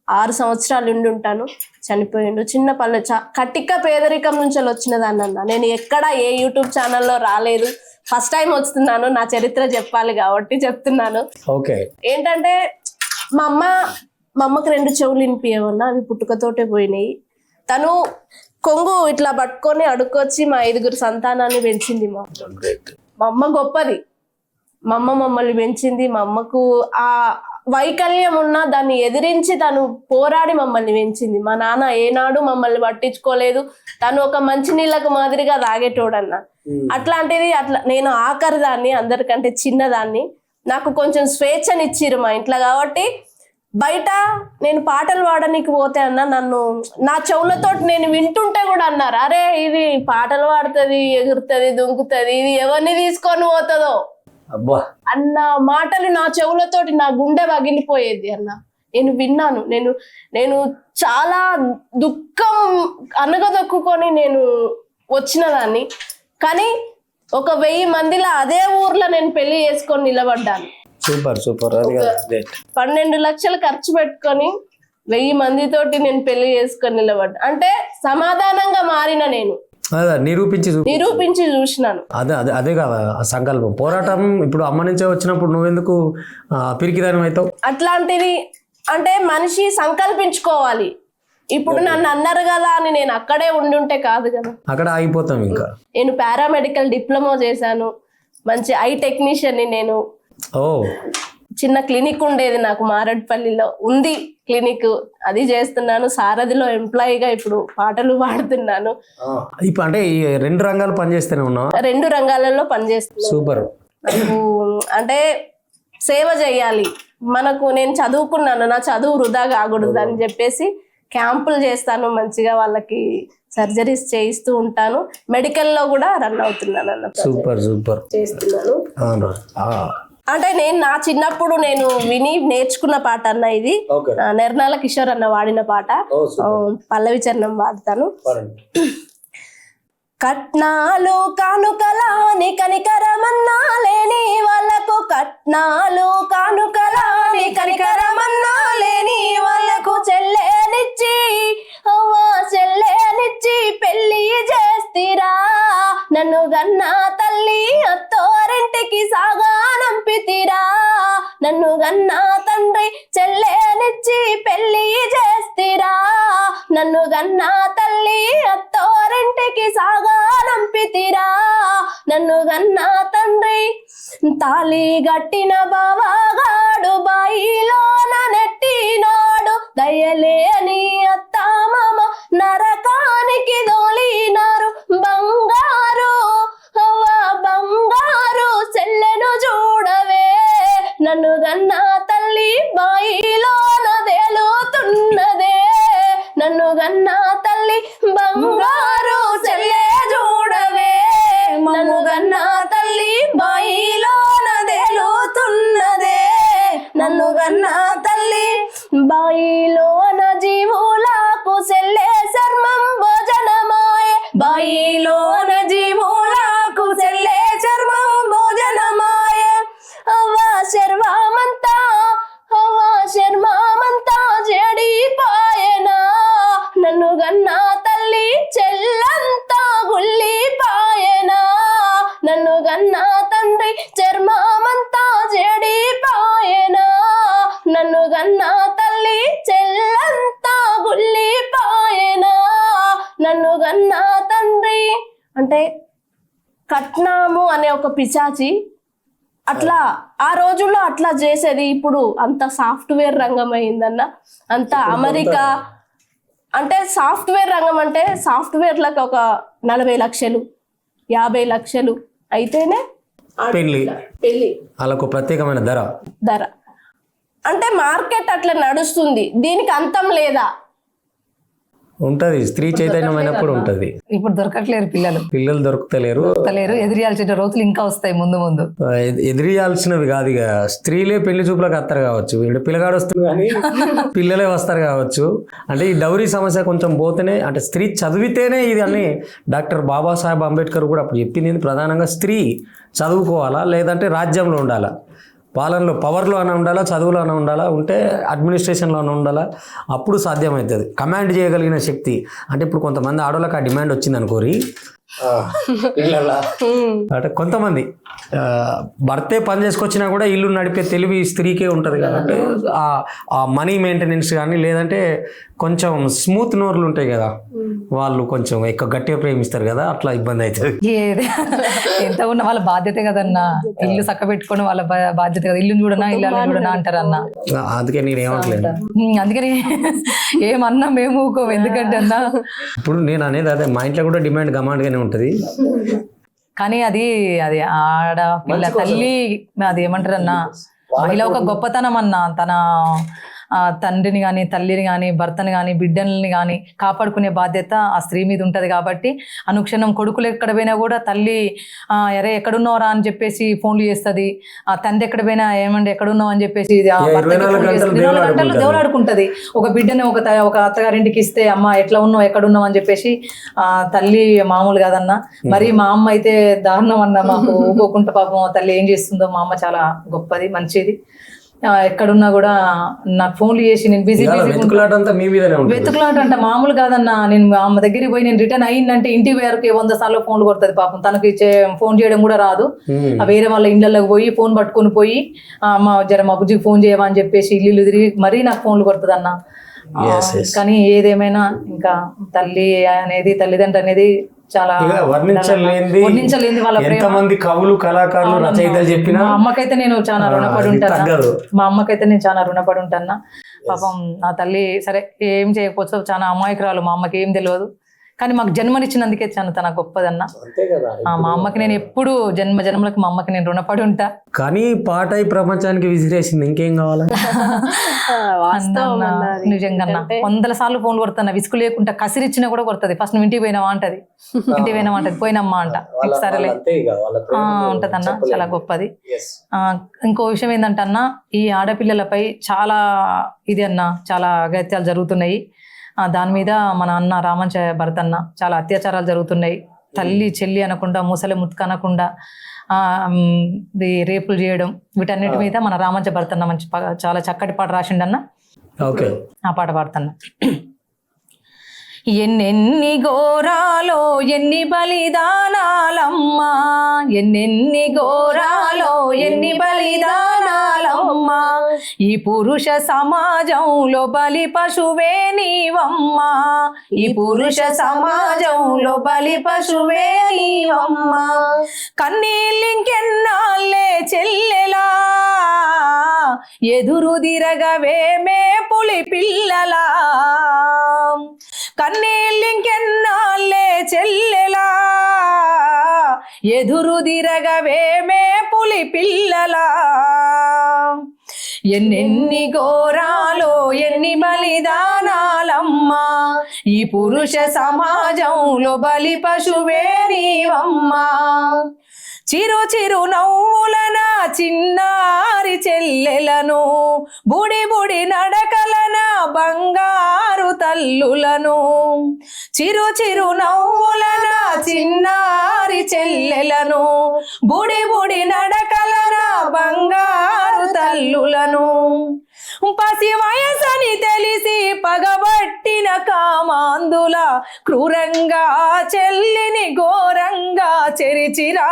6 సంవత్సరాలు ఉండి ఉంటాను, చనిపోయిండు. చిన్న పల్లె కటిక పేదరికం నుంచి వచ్చిన దాన్ని అన్న. నేను ఎక్కడ ఏ యూట్యూబ్ ఛానల్లో రాలేదు, ఫస్ట్ టైం వస్తున్నాను. నా చరిత్ర చెప్పాలి కాబట్టి చెప్తున్నాను. ఏంటంటే మా అమ్మకు 2 చెవులు వినిపించవన్నా, అవి పుట్టుకతోటే పోయినాయి. తను కొంగు ఇట్లా పట్టుకొని అడుక్కొచ్చి మా 5 సంతానాన్ని పెంచింది. మా అమ్మ గొప్పది. మా అమ్మ మమ్మల్ని పెంచింది. మా అమ్మకు ఆ వైకల్యం ఉన్నా దాన్ని ఎదిరించి తను పోరాడి మమ్మల్ని పెంచింది. మా నాన్న ఏనాడు మమ్మల్ని పట్టించుకోలేదు. తను ఒక మంచి నీళ్ళకు మాదిరిగా తాగేటోడన్న. అట్లాంటిది నేను ఆఖరి దాన్ని, అందరికంటే చిన్నదాన్ని. నాకు కొంచెం స్వేచ్ఛనిచ్చిరు మా ఇంట్లో. కాబట్టి బయట నేను పాటలు పాడడానికి పోతే అన్న, నన్ను నా చెవులతో నేను వింటుంటే కూడా అన్నారు, అరే ఇది పాటలు పాడుతుంది, ఎగురుతుంది, దుంకుతుంది, ఇది ఎవరిని తీసుకొని పోతుందో అన్న మాటలు నా చెవులతోటి నా గుండె పగిలిపోయేది అన్న. నేను విన్నాను. నేను చాలా దుఃఖం అనగదొక్కుకొని నేను వచ్చిన దాన్ని. కానీ ఒక 1000 మందిలో అదే ఊర్లో నేను పెళ్లి చేసుకొని నిలబడ్డాను. సూపర్ 12 లక్షలు ఖర్చు పెట్టుకొని 1000 మందితోటి నేను పెళ్లి చేసుకొని నిలబడ్డా. అంటే సమాధానంగా మారిన నేను నిరూపించి చూసినాను. అదే కదా సంకల్పం, పోరాటం. ఇప్పుడు అమ్మ నుంచే వచ్చినప్పుడు నువ్వెందుకు పిరికిదాని అవుతావు? అట్లాంటిది అంటే మనిషి సంకల్పించుకోవాలి. ఇప్పుడు నన్ను అన్నారు కదా అని నేను అక్కడే ఉండుంటే కాదు కదా, అక్కడ ఆగిపోతాం. ఇంకా నేను పారామెడికల్ డిప్లొమా చేశాను. మంచి ఐ టెక్నీషియన్. నేను చిన్న క్లినిక్ ఉండేది నాకు మారడ్పల్లిలో, ఉంది క్లినిక్, అది చేస్తున్నాను. సారథిలో ఎంప్లాయీగా ఇప్పుడు పాటలు పాడుతున్నాను. ఇప్పుడు అంటే 2 రంగాలు పనిచేస్తూనే ఉన్నావు? 2 రంగాలలో పనిచేస్తున్నాను. సూపర్. నాకు అంటే సేవ చేయాలి. నేను చదువుకున్నాను, నా చదువు వృధా కాకూడదు అని చెప్పేసి క్యాంపులు చేస్తాను, మంచిగా వాళ్ళకి సర్జరీస్ చేయిస్తూ ఉంటాను. మెడికల్లో కూడా రన్ అవుతున్నాను అన్న, సూపర్ సూపర్ చేస్తున్నాను. అవును. అంటే నేను నా చిన్నప్పుడు నేను విని నేర్చుకున్న పాట అన్న ఇది. ఓకే. నిర్నాల కిషోర్ అన్న వాడిన పాట, పల్లవి చరణం వాడతాను. కట్నాలు కానుకలాని కనికరమన్నా లేని వాళ్ళకు, కట్నాలు కానుకలాని కనికరమన్నా లేని వాళ్ళకు చెల్లేనిచ్చి అవ్వా చెల్లేనిచ్చి పెళ్లి చేస్తిరా. నన్ను గన్నా తల్లి అత్తోరింటికి సాగానంపితిరా. నన్ను గన్నా తండ్రి చెల్లేనిచ్చి పెళ్లి చేస్తిరా. నన్ను గన్నా తల్లి అత్తోరింటికి సాగానంపితిరా. నన్ను గన్నా తండ్రి తాళి గట్టిన బావాగాడు బాయిలోన నెట్టినాడు. దయలేని అత్త మామ నరకానికి దోలినారు. బంగారు అవ్వా బంగారు చెల్లెను చూడవే. నన్ను గన్నా తల్లి బాయిలోన తేలుతున్నదే. నన్ను గన్నా తల్లి బంగారు చెల్లె చూడవే. నన్ను గన్నా తల్లి బాయిలోన తేలుతున్నదే. నన్ను గన్నా తల్లి బాయిలోన జీవులకు చెల్లె చర్మం భోజనమాయే. బాయిలోన జీవులకు చెల్లె చర్మం భోజనమాయే. అవ్వా శర్వామంతా అవ్వా శర్మామంతా జడిపాయనా. నన్ను గన్నా తల్లి చెల్లంతా గుల్లిపాయనా. నన్ను గన్నా తండ్రి చర్మామంతా జడిపాయనా. నన్ను గన్నా తల్లి చెల్లంతా గుల్లిపాయనా. నన్ను గన్నా తండ్రి అంటే కట్నాము అనే ఒక పిశాచి అట్లా ఆ రోజుల్లో అట్లా చేసేది. ఇప్పుడు అంత సాఫ్ట్వేర్ రంగం అయిందన్న, అంత అమెరికా అంటే సాఫ్ట్వేర్ రంగం అంటే సాఫ్ట్వేర్లకు ఒక 40 లక్షలు 50 లక్షలు అయితేనే పెళ్లి వాళ్ళకు ప్రత్యేకమైన ధర అంటే మార్కెట్ అట్లా నడుస్తుంది. దీనికి అంతం లేదా? ఉంటది. స్త్రీ చైతన్యం అయినప్పుడు ఉంటది. ఇప్పుడు దొరకట్లేరు పిల్లలు దొరుకుతలేరు. ఎదిరియాల్సిన రోజులు ఇంకా వస్తాయి ముందు ముందు. ఎదిరియాల్సినవి కాదు, ఇక స్త్రీలే పెళ్లి చూపులకు వస్తారు కావచ్చు. వీడు పిల్లగాడు వస్తుంది కానీ పిల్లలే వస్తారు కావచ్చు. అంటే ఈ డౌరీ సమస్య కొంచెం పోతేనే, అంటే స్త్రీ చదివితేనే ఇది అని డాక్టర్ బాబాసాహెబ్ అంబేద్కర్ కూడా అప్పుడు చెప్పింది. ప్రధానంగా స్త్రీ చదువుకోవాలా, లేదంటే రాజ్యంలో ఉండాలా, పాలనలో పవర్లో అని ఉండాలా, చదువులో అని ఉండాలా, ఉంటే అడ్మినిస్ట్రేషన్లో అని ఉండాలా. అప్పుడు సాధ్యమవుతుంది కమాండ్ చేయగలిగిన శక్తి. అంటే ఇప్పుడు కొంతమంది ఆడవాళ్ళకి ఆ డిమాండ్ వచ్చింది అనుకోరి, అంటే కొంతమంది భర్తే పని చేసుకొచ్చినా కూడా ఇల్లు నడిపే తెలివి స్త్రీకే ఉంటుంది. కాబట్టి ఆ మనీ మెయింటెనెన్స్ కానీ, లేదంటే కొంచెం స్మూత్ నోర్లు ఉంటాయి కదా, వాళ్ళు కొంచెం ఎక్కువ గట్టిగా ప్రేమిస్తారు కదా, అట్లా ఇబ్బంది అవుతుంది. ఎంత ఉన్న వాళ్ళ బాధ్యత కదన్నా, ఇల్లు చక్క పెట్టుకోవడం వాళ్ళ బాధ్యత కదా. ఇల్లు చూడనా ఇల్లు చూడనా అంటారు అన్న. అందుకే నేను ఏమట్లేదు, అందుకని ఏమన్నా మేము ఊకోము. ఎందుకంటే అన్న ఇప్పుడు నేను అనేది అదే, మా ఇంట్లో కూడా డిమాండ్ గమాండ్గానే ఉంటుంది. కానీ అది ఆడ పిల్ల తల్లి, అది ఏమంటారు అన్న, మహిళ ఒక గొప్పతనం అన్న. తన తండ్రిని కానీ, తల్లిని కానీ, భర్తని కానీ, బిడ్డల్ని కానీ కాపాడుకునే బాధ్యత ఆ స్త్రీ మీద ఉంటుంది. కాబట్టి అనుక్షణం కొడుకులు ఎక్కడ పోయినా కూడా తల్లి అరే ఎక్కడున్నావురా అని చెప్పేసి ఫోన్లు చేస్తుంది. ఆ తండ్రి ఎక్కడ పోయినా ఏమండి ఎక్కడున్నావు అని చెప్పేసి 24 గంటలు దేవులాడుకుంటుంది. ఒక బిడ్డని ఒక అత్తగారింటికి ఇస్తే అమ్మ ఎట్లా ఉన్నావు ఎక్కడున్నావు అని చెప్పేసి తల్లి మామూలు కాదన్న. మరి మా అమ్మ అయితే దారుణం అన్న. మాకు ఊకోకుండా పాపం తల్లి ఏం చేస్తుందో. మా అమ్మ చాలా గొప్పది, మంచిది. ఎక్కడున్నా కూడా నాకు ఫోన్లు చేసి నేను బిజీ వెతుకులాట అంట మామూలు కాదన్న. నేను అమ్మ దగ్గరికి పోయి నేను రిటర్న్ అయ్యిందంటే ఇంటి వరకు 100 సార్లు ఫోన్లు కొడుతుంది పాపం. తనకి ఫోన్ చేయడం కూడా రాదు. వేరే వాళ్ళ ఇళ్ళకి పోయి ఫోన్ పట్టుకొని పోయి అమ్మ జర మా బుజ్జికి ఫోన్ చేయవా అని చెప్పేసి ఇల్లు తిరిగి మరీ నాకు ఫోన్లు కొడుతుంది అన్న. కానీ ఏదేమైనా ఇంకా తల్లిదండ్రులు అనేది చాలా వర్ణించలేనిది వాళ్ళ ప్రేమ. ఎంతమంది కవులు, కళాకారులు, రచయితలు చెప్పినా మా అమ్మకైతే నేను చాలా రుణపడి ఉంటాను. పాపం నా తల్లి సరే ఏం చేయకపోవచ్చు, చాలా అమాయకురాలు. మా అమ్మకి ఏం తెలియదు. కానీ మాకు జన్మనిచ్చినందుకే తన గొప్పదన్న. అంతే కదా. మా అమ్మకి నేను ఎప్పుడు జన్మలకు మా అమ్మకి నేను రుణపడి ఉంటా. కానీ పాట ఈ ప్రపంచానికి విసిరేసింది, ఇంకేం కావాలా? వాస్తవం అన్న అది. నిజంగా 100 సార్లు ఫోన్ కొడుతున్నా, విసుగు లేకుండా కసిరిచ్చినా కూడా కొడుతుంది. ఫస్ట్ నువ్వు ఇంటికి పోయినావా అంటది, ఇంటికి పోయినావా అంటది, పోయినమ్మా అంట. సరేలే ఉంటదన్న, చాలా గొప్పది. ఇంకో విషయం ఏంటంటే అన్న, ఈ ఆడపిల్లలపై చాలా ఇది అన్న చాలా అగత్యాలు జరుగుతున్నాయి. దాని మీద మన అన్న రామంచ భరత్ అన్న చాలా అత్యాచారాలు జరుగుతున్నాయి. తల్లి చెల్లి అనకుండా, ముసలి ముత్క అనకుండా రేపులు చేయడం, వీటన్నిటి మీద మన రామంచ భరత్ అన్న చాలా చక్కటి పాట రాసిండన్న. ఓకే, ఆ పాట పాడుతున్నా. ఎన్నెన్ని ఘోరాలో ఎన్ని బలిదానాలమ్మా, ఎన్నెన్ని ఘోరాలో ఎన్ని బలిదానాలమ్మా, ఈ పురుష సమాజంలో బలి పశువే నీవమ్మా, ఈ పురుష సమాజంలో బలి పశువే నీవమ్మా, కన్నీళ్ళింకెన్నాళ్ళే చెల్లెలా, ఎదురు దిరగవేమే పులి పిల్లలా, కన్నీళ్ళింకెన్నాళ్ళే చెల్లెలా, ఎదురు దిరగవేమే పులి పిల్లలా, ఎన్నెన్ని ఘోరాలో ఎన్ని బలిదానాలమ్మా, ఈ పురుష సమాజంలో బలి పశువే నీవమ్మా, చిరు చిరు నవ్వులన చిన్నారి చెల్లెలను, బుడి బుడి నడకలన బంగారు తల్లులను, చిరు చిరు నవ్వులన చిన్నారి చెల్లెలను, బుడి బుడి నడకలన బంగారు తల్లులను, పసి వయసని తెలిసి పగబట్టిన కామాందుల క్రూరంగా చెల్లిని ఘోరంగా చెరిచిరా,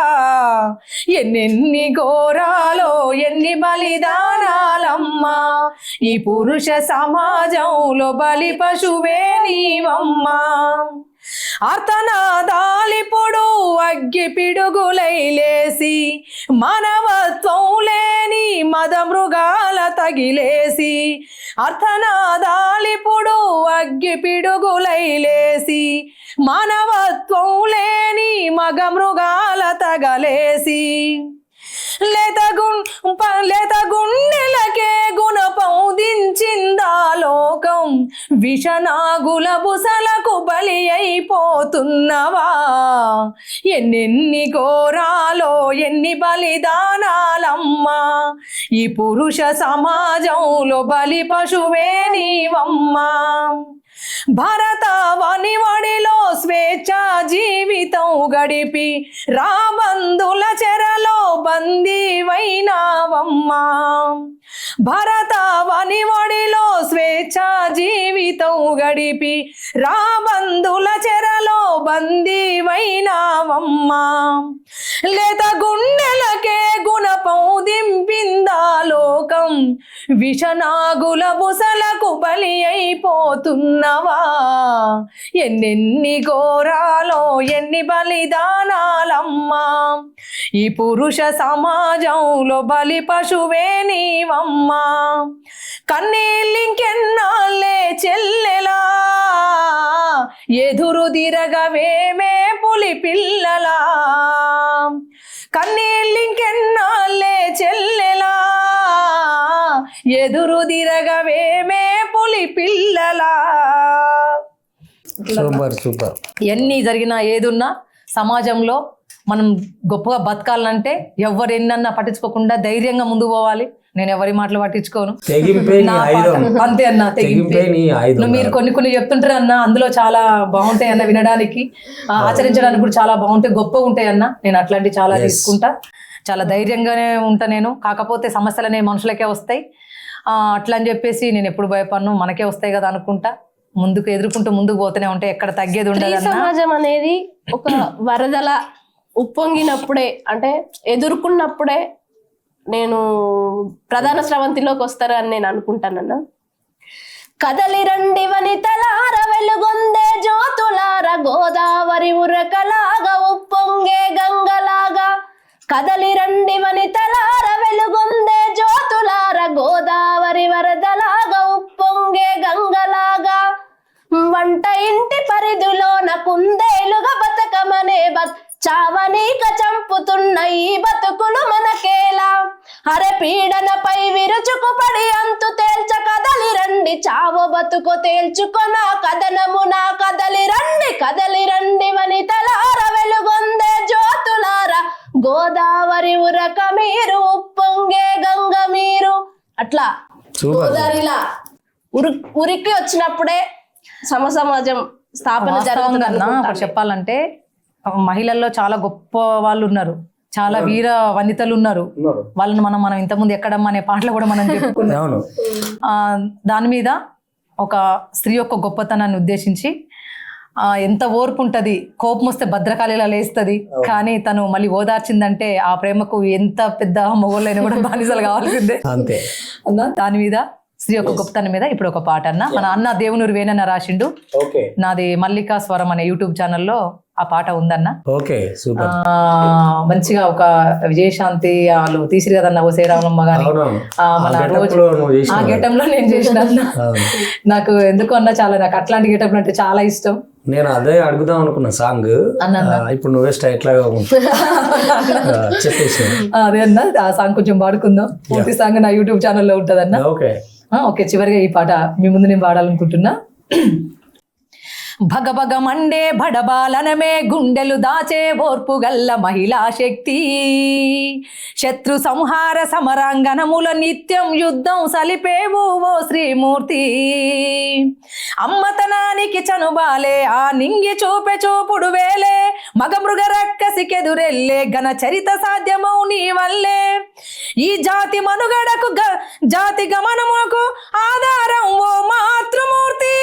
ఎన్నెన్ని ఘోరాలో ఎన్ని బలిదానాలమ్మా, ఈ పురుష సమాజంలో బలి పశువే నీవమ్మా, అర్తనాదాలిప్పుడు అగ్గి పిడుగులై లేసి, మానవత్వం లేని మద మృగాల తగిలేసి, అర్తనాదాలిప్పుడు అగ్గి పిడుగులై లేసి, మానవత్వం లేని మగ మృగాల తగలేసి, లేత గుండెలకే గుణపం దించిందా లోకం, విషనాగుల బుసలకు బలి అయిపోతున్నవా, ఎన్నెన్ని ఘోరాలో ఎన్ని బలిదానాలమ్మా, ఈ పురుష సమాజంలో బలి పశువే నీవమ్మా, భరతవని వడిలో స్వేచ్ఛ జీవితం గడిపి రాబందుల చెరలో బందీవైనావమ్మా, భరతవని వడిలో స్వేచ్ఛ జీవితం గడిపి రాబందుల చెరలో బందీవైనావమ్మా, లేత గుండెలకే గుణపం దింపిందా లోకం, విషనాగుల బుసలకు బలి అయిపోతున్నవా, ఎన్నెన్ని ఘోరాలో ఎన్ని బలిదానాలమ్మా, ఈ పురుష సమాజంలో బలి పశువే నీవమ్మా, కన్నీళ్ళింకెన్నాళ్ళే చెల్లెలా, ఎదురు దిరగవేమే పులి పిల్లలా, కన్నీళ్ళింకెన్నాళ్ళే చెల్లెలా, ఎదురు దిరగవేమే పులి పిల్లలా. Super super. ఎన్ని జరిగినా ఏదున్నా సమాజంలో మనం గొప్పగా బతకాలంటే ఎవరు ఎన్నన్నా పట్టించుకోకుండా ధైర్యంగా ముందుకు పోవాలి. నేను ఎవరి మాటలు పట్టించుకోను. నా పాట అంతే అన్న, తెగింపే. మీరు కొన్ని చెప్తుంటారు అన్న, అందులో చాలా బాగుంటాయి అన్న, వినడానికి ఆచరించడానికి కూడా చాలా బాగుంటాయి, గొప్పగా ఉంటాయి అన్న. నేను అట్లాంటివి చాలా తీసుకుంటా, చాలా ధైర్యంగానే ఉంటా నేను. కాకపోతే సమస్యలు అనేవి మనుషులకే వస్తాయి, అట్లా అని చెప్పేసి నేను ఎప్పుడు భయపడను, మనకే వస్తాయి కదా అనుకుంటా ముందుకు ఎదుర్కొంటూ ముందుకు పోతూనే ఉంటాయి, ఎక్కడ తగ్గేది ఉండదు. సమాజం అనేది ఒక వరదల ఉప్పొంగినప్పుడే, అంటే ఎదుర్కొన్నప్పుడే నేను ప్రధాన స్రవంతిలోకి వస్తారని నేను అనుకుంటానన్న. కదలి రండి వనితలార వెలుగొందే జ్యోతులార, గోదావరి ఉరకలాగా ఉప్పొంగే గంగలాగా, కదలి రండి వనితలార వెలుగొందే జ్యోతులార, గోదావరి వరదలాగా ఉప్పొంగే గంగలాగా, వంట ఇంటి పరి పరిధిలోన కుందేలుగా బతకమనే చావనీక చంపుతున్న ఈ బతుకులు మనకేలా. అరే పీడనపై విరుచుకుపడి అంతు తేల్చ కదలి రండి, చావో బతుకు తేల్చుకొన కథనము నా కదలి రండి వనితలార వెలుగొందే జ్యోతులార, గోదావరి ఉరక మీరు ఉప్పొంగే గంగ మీరు. అట్లా గోదావరిలా ఉరికి వచ్చినప్పుడే సమసమాజం స్థాపన జరుగుతుంది. చెప్పాలంటే మహిళల్లో చాలా గొప్ప వాళ్ళు ఉన్నారు, చాలా వీర వనితలు ఉన్నారు. వాళ్ళని మనం ఇంతకుముందు ఎక్కడమ్మా అనే పాటలు కూడా మనం చెప్పుకున్నాం. దాని మీద ఒక స్త్రీ యొక్క గొప్పతనాన్ని ఉద్దేశించి ఎంత ఓర్పు ఉంటది, కోపం వస్తే భద్రకాళిలా లేస్తుంది, కానీ తను మళ్ళీ ఓదార్చిందంటే ఆ ప్రేమకు ఎంత పెద్ద మొగోళ్ళైనా కూడా బానిసలు కావాల్సిందే అంతే అన్న. దాని మీద స్త్రీ యొక్క గొప్పతనం మీద ఇప్పుడు ఒక పాట అన్న. మన అన్న దేవునూరు వేణన్న రాసిండు, నాది మల్లికా స్వరం అనే యూట్యూబ్ ఛానల్లో ఆ పాట ఉందన్న. మంచిగా ఒక విజయశాంతి వాళ్ళు తీసిరు కదన్న ఓ శ్రీరామమ్మ గాని, మన రోజు ఆ గెటంలో నేను చేసిన అన్న. నాకు ఎందుకు అన్న చాలా నాకు అట్లాంటి గెటప్లు అంటే చాలా ఇష్టం. నేను అదే అడుగుదాం అనుకున్నా సాంగ్, ఇప్పుడు నువ్వే స్ట్రైట్ లాగా చెప్పేసి అదే అన్న. ఆ సాంగ్ కొంచెం పాడుకుందాం. పూర్తి సాంగ్ నా యూట్యూబ్ ఛానల్లో ఉంటది అన్న. ఓకే, చివరిగా ఈ పాట మీ ముందు నేను పాడాలనుకుంటున్నా. భగభగ మండే బడబాలనమే గుండెలు దాచే ఓర్పు గల్ల మహిళా శక్తి, శత్రు సంహార సమరాంగణముల నిత్యం యుద్ధం సలిపేవు ఓ శ్రీమూర్తి. అమ్మతనానికి చనుబాలే ఆ నింగి చూపె చూపుడు వేలే, మగ మృగ రక్కసికెదురెల్లే ఘన చరిత సాధ్యమౌ నీ వల్లే. ఈ జాతి మనుగడకు జాతి గమనముకు ఆధారం ఓ మాతృమూర్తి,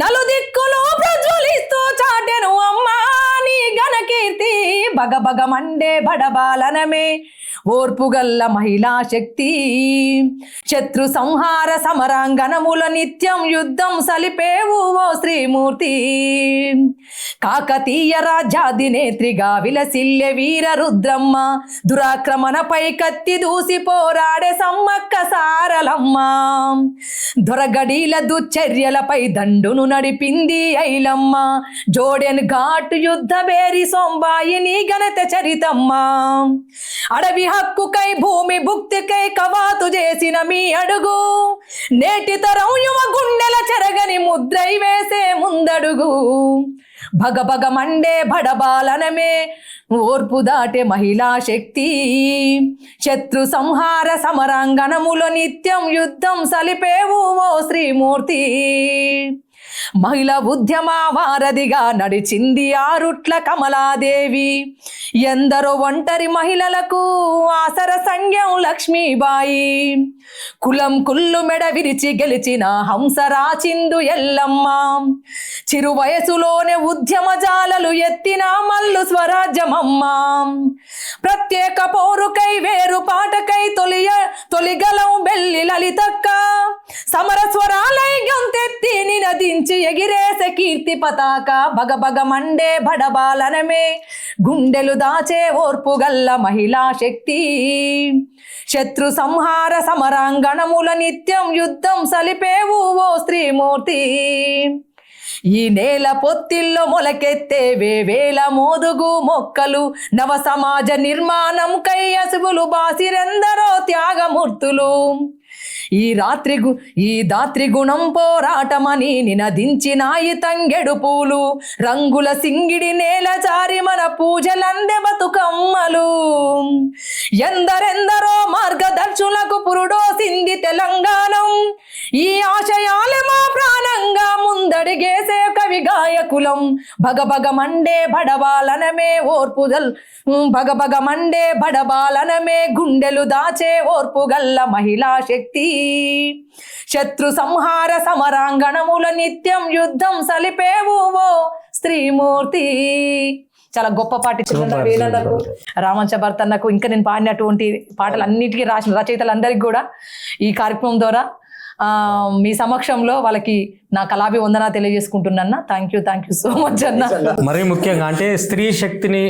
నలుదిక్కులు ప్రజ్వలిస్తూ చాటెను అమ్మా నీ ఘనకీర్తి. బగబగ మండే బడబాలనమే ఓర్పుగల్ల మహిళా శక్తి, శత్రు సంహార సమరాంగణముల నిత్యం యుద్ధం సలిపేవు ఓ శ్రీమూర్తి. కాకతీయ రాజ్యాధినేత్రిగా విలసిల్లె వీర రుద్రమ్మ, దురాక్రమణపై కత్తి దూసి పోరాడే సమ్మక్క సారలమ్మ. దొరగడీల దుశ్చర్యలపై దండును నడిపింది ఐలమ్మ, జోడెన్ ఘాట్ యుద్ధ బేరి సొంబాయిని ఘనత చరితమ్మ. అడవి హక్కుకై భూమి భుక్తికై కవాతు చేసిన మీ అడుగు, నేటి తరం యువ గుండెల చెరగని ముద్రై వేసే ముందడుగు. భగభగ మండే బడబాలనమే ఓర్పు దాటే మహిళా శక్తి, శత్రు సంహార సమరాంగణములో నిత్యం యుద్ధం సలిపేవు ఓ శ్రీమూర్తి. మహిళ ఉద్యమ వారధిగా నడిచింది ఆరుట్ల కమలాదేవి, ఎందరో ఒంటరి మహిళలకు ఆసర సంజ్ఞం లక్ష్మీబాయి. కులం కుల్లు మెడ విరిచి గెలిచిన హంసరాచిందు ఎల్లమ్మ, చిరు వయసులోనే ఉద్యమ జాలలు ఎత్తిన మల్లు స్వరాజ్యమమ్మ. ప్రత్యేక పౌరుకై వేరు పాటకై తొలిగలం బెల్లి లలితక్క, సమర స్వరాలై గొంతెత్తి నినదించి ఎగిరేసే కీర్తి పతాక. భగభగ మండే బడబాలనమే గుండెలు దాచే ఓర్పు గల్ల మహిళా శక్తి, శత్రు సంహార సమరాంగణముల నిత్యం యుద్ధం సలిపేవు ఓ శ్రీమూర్తి. ఈ నేల పొత్తిల్లో మొలకెత్తే వేవేల మోదుగు మొక్కలు, నవ సమాజ నిర్మాణం కై అసువులు బాసిరెందరో త్యాగమూర్తులు. ఈ దాత్రి గుణం పోరాటమని నినదించినాయి తంగెడు పూలు, రంగుల సింగిడి నేల జారి మన పూజలందె బతుకమ్మలు. ఎందరెందరో మార్గదర్శులకు పురుడోసింది తెలంగాణం, ఈ ఆశయాలే మా ప్రాణంగా ముందడిగేసే కవి గాయకులం. భగభగ మండే బడబాలనమే భగభగ మండే బడబాలనమే గుండెలు దాచే ఓర్పు గల్ల మహిళా శక్తి, శత్రు సంహార సమరాంగణముల నిత్యం యుద్ధం సలిపేవు ఓ స్త్రీమూర్తి. చాలా గొప్ప పాట వేణన్నకు, రామంచ భర్తన్నకు, ఇంకా నేను పాడినటువంటి పాటలు అన్నిటికీ రాసిన రచయితలందరికీ కూడా ఈ కార్యక్రమం ద్వారా మీ సమక్షంలో వాళ్ళకి నా కళాభివందన తెలియజేసుకుంటున్నా. థ్యాంక్ యూ సో మచ్ అన్న. మరీ ముఖ్యంగా అంటే స్త్రీ శక్తిని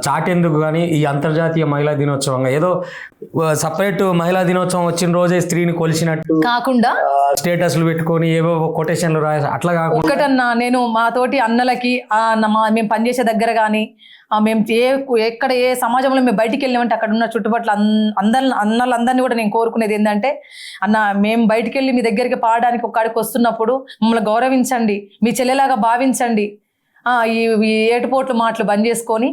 చాటేందుకు కానీ ఈ అంతర్జాతీయ మహిళా దినోత్సవంగా ఏదో సపరేట్ మహిళా దినోత్సవం వచ్చిన రోజే స్త్రీని కొలిచినట్టు కాకుండా స్టేటస్లు పెట్టుకొని ఏవో కొటేషన్లు రాసి అట్లా కాకుండా ఒకటన్నా నేను మా తోటి అన్నలకి మేము పనిచేసే దగ్గర కానీ మేము ఎక్కడ ఏ సమాజంలో మేము బయటికి వెళ్ళామంటే అక్కడ ఉన్న చుట్టుపక్కల అన్నలందరినీ కూడా నేను కోరుకునేది ఏంటంటే, అన్న మేము బయటికి వెళ్ళి మీ దగ్గరికి పాడడానికి ఒక్కడికి వస్తున్నప్పుడు మమ్మల్ని గౌరవించండి, మీ చెల్లెలాగా భావించండి. ఈ ఏటుపోట్లు మాటలు బంద్ చేసుకొని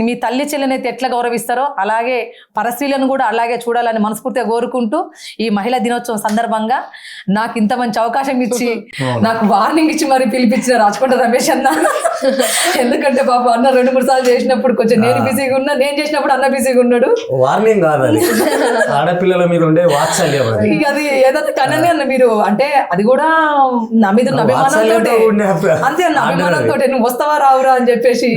మీ తల్లి చెల్లెనైతే ఎట్లా గౌరవిస్తారో అలాగే పరస్త్రీలను కూడా అలాగే చూడాలని మనస్ఫూర్తిగా కోరుకుంటూ ఈ మహిళా దినోత్సవం సందర్భంగా నాకు ఇంత మంచి అవకాశం ఇచ్చి నాకు వార్నింగ్ ఇచ్చి మరి పిలిపించిన రాచకొండ రమేష్ అన్న. ఎందుకంటే పాప అన్న 2-3 సార్లు చేసినప్పుడు కొంచెం నేను బిజీగా ఉన్నా, నేను చేసినప్పుడు అన్న బిజీగా ఉన్నాడు. వార్నింగ్ కాదు అది, ఆడపిల్లల మీద ఉండే వాత్సల్యం. అది ఏదైనా కనని అన్న మీరు అంటే అది కూడా నా మీద ఉన్న అభిమానంతో అంతే అన్న అభిమానంతో నువ్వు వస్తావా రావురా అని చెప్పేసి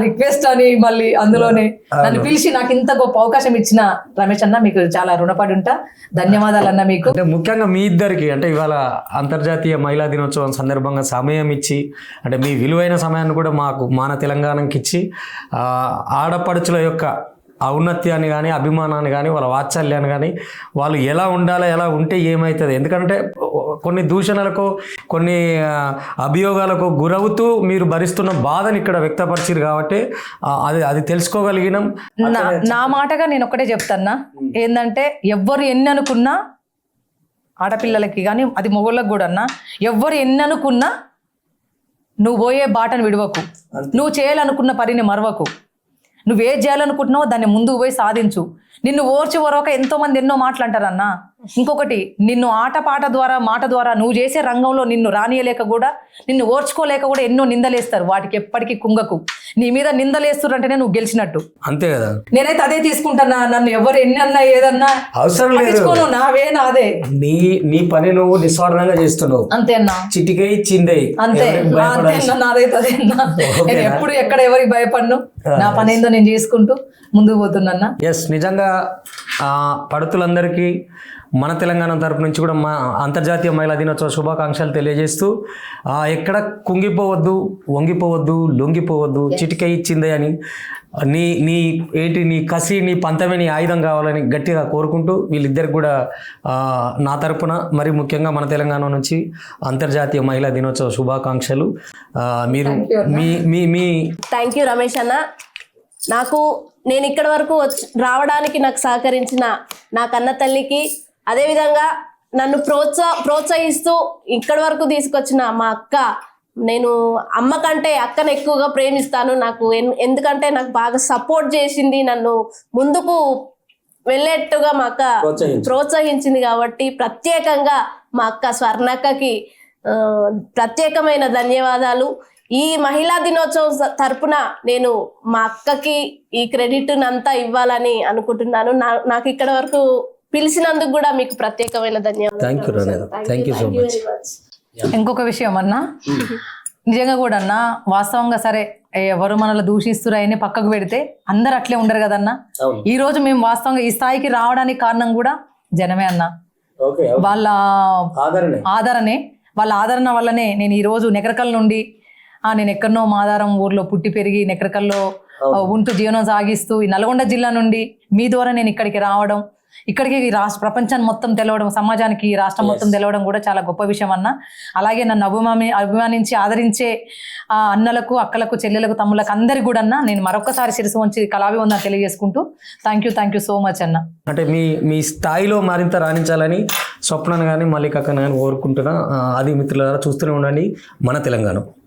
రిక్వెస్ట్ అని మళ్ళీ అందులోనే నన్ను పిలిచి నాకు ఇంత గొప్ప అవకాశం ఇచ్చిన రమేష్ అన్న మీకు చాలా రుణపడి ఉంటా. ధన్యవాదాలు అన్న మీకు. అంటే ముఖ్యంగా మీ ఇద్దరికి అంటే ఇవాళ అంతర్జాతీయ మహిళా దినోత్సవం సందర్భంగా సమయం ఇచ్చి అంటే మీ విలువైన సమయాన్ని కూడా మాకు మన తెలంగాణకి ఇచ్చి ఆడపడుచుల యొక్క ఔన్నత్యాన్ని కానీ అభిమానాన్ని కానీ వాళ్ళ వాత్సల్యాన్ని కానీ వాళ్ళు ఎలా ఉండాలో ఎలా ఉంటే ఏమవుతుంది. ఎందుకంటే కొన్ని దూషణలకు కొన్ని అభియోగాలకు గురవుతూ మీరు భరిస్తున్న బాధని ఇక్కడ వ్యక్తపరిచారు కాబట్టి అది తెలుసుకోగలిగినాం. నా మాటగా నేను ఒకటే చెప్తాన్నా, ఏంటంటే ఎవ్వరు ఎన్ని అనుకున్నా ఆడపిల్లలకి కానీ అది మొగోళ్ళకి కూడా అన్నా, ఎవ్వరు ఎన్ని అనుకున్నా నువ్వు పోయే బాటను విడవకు, నువ్వు చేయాలనుకున్న పనిని మరవకు, నువ్వేం చేయాలనుకుంటున్నావో దాన్ని ముందుకు పోయి సాధించు. నిన్ను ఓర్చి ఓరక ఎంతో మంది ఎన్నో మాట్లాంటారన్నా. ఇంకొకటి, నిన్ను ఆటపాట ద్వారా మాట ద్వారా నువ్వు చేసే రంగంలో నిన్ను రానియలేక కూడా నిన్ను ఓర్చుకోలేక కూడా ఎన్నో నిందలేస్తారు. వాటికి ఎప్పటికీ కుంగకు. నీ మీద నిందలేస్తురంటేనే నువ్వు గెలిచినట్టు. అంతే కదా. నేనైతే అదే తీసుకుంటానా. నన్ను ఎవరు ఎన్ని అన్నా ఏదన్నా అవసరం లేదు, నావే నాదే. నీ పని నువ్వు నిస్వార్థంగా చేస్తున్నావు. అంతే అన్నా. చిటికై చిందై అంతే అన్నా. నాదైతే అదే అన్నా. నేను ఎప్పుడు ఎక్కడ ఎవరికి భయపడను. నా పని ఏందో నేను చేసుకుంటూ ముందుకు పోతున్నా. ఎస్, నిజంగా పడుతులందరికీ మన తెలంగాణ తరపు నుంచి కూడా మా అంతర్జాతీయ మహిళా దినోత్సవ శుభాకాంక్షలు తెలియజేస్తూ ఎక్కడ కుంగిపోవద్దు, వంగిపోవద్దు, లొంగిపోవద్దు, చిటికై ఇచ్చిందే అని నీ కసి నీ పంతమే నీ ఆయుధం కావాలని గట్టిగా కోరుకుంటూ వీళ్ళిద్దరికి కూడా నా తరపున మరి ముఖ్యంగా మన తెలంగాణ నుంచి అంతర్జాతీయ మహిళా దినోత్సవ శుభాకాంక్షలు. మీరు మీ థ్యాంక్ యూ రమేష్ అన్న. నేను ఇక్కడి వరకు రావడానికి నాకు సహకరించిన నా కన్న తల్లికి, అదేవిధంగా నన్ను ప్రోత్సహిస్తూ ఇక్కడి వరకు తీసుకొచ్చిన మా అక్క, నేను అమ్మ కంటే అక్కను ఎక్కువగా ప్రేమిస్తాను. ఎందుకంటే నాకు బాగా సపోర్ట్ చేసింది, నన్ను ముందుకు వెళ్ళేట్టుగా మా అక్క ప్రోత్సహించింది. కాబట్టి ప్రత్యేకంగా మా అక్క స్వర్ణక్కకి ప్రత్యేకమైన ధన్యవాదాలు. ఈ మహిళా దినోత్సవం తరపున నేను మా అక్కకి ఈ క్రెడిట్ అంతా ఇవ్వాలని అనుకుంటున్నాను. నాకు ఇక్కడ వరకు పిలిచినందుకు కూడా మీకు ప్రత్యేకమైన ధన్యవాదాలు. ఇంకొక విషయం అన్నా, నిజంగా కూడా అన్నా వాస్తవంగా సరే ఎవరు మనల్ని దూషిస్తురాయని పక్కకు పెడితే అందరు అట్లే ఉండరు కదన్నా. ఈ రోజు మేము వాస్తవంగా ఈ స్థాయికి రావడానికి కారణం కూడా జనమే అన్నా. వాళ్ళ ఆదరణ వల్లనే నేను ఈ రోజు నెకరకల్ నుండి నేను ఎక్కడనో మాదారం ఊర్లో పుట్టి పెరిగి నెకరకల్లో ఉంటూ జీవనం సాగిస్తూ ఈ నల్గొండ జిల్లా నుండి మీ ద్వారా నేను ఇక్కడికి రావడం, ఇక్కడికి ప్రపంచాన్ని మొత్తం తెలవడం, సమాజానికి రాష్ట్రం మొత్తం తెలవడం కూడా చాలా గొప్ప విషయం అన్న. అలాగే నన్ను అభిమానించి ఆదరించే అన్నలకు, అక్కలకు, చెల్లెలకు, తమ్ములకు అందరికి కూడా అన్న నేను మరొకసారి శిరసు వంచి కళాభివందన తెలియజేసుకుంటూ థ్యాంక్ యూ సో మచ్ అన్న. అంటే మీ స్థాయిలో మరింత రాణించాలని స్వప్నను కానీ మల్లికక్కను కానీ కోరుకుంటున్నా. అది మిత్రులారా చూస్తూనే ఉండండి మన తెలంగాణ.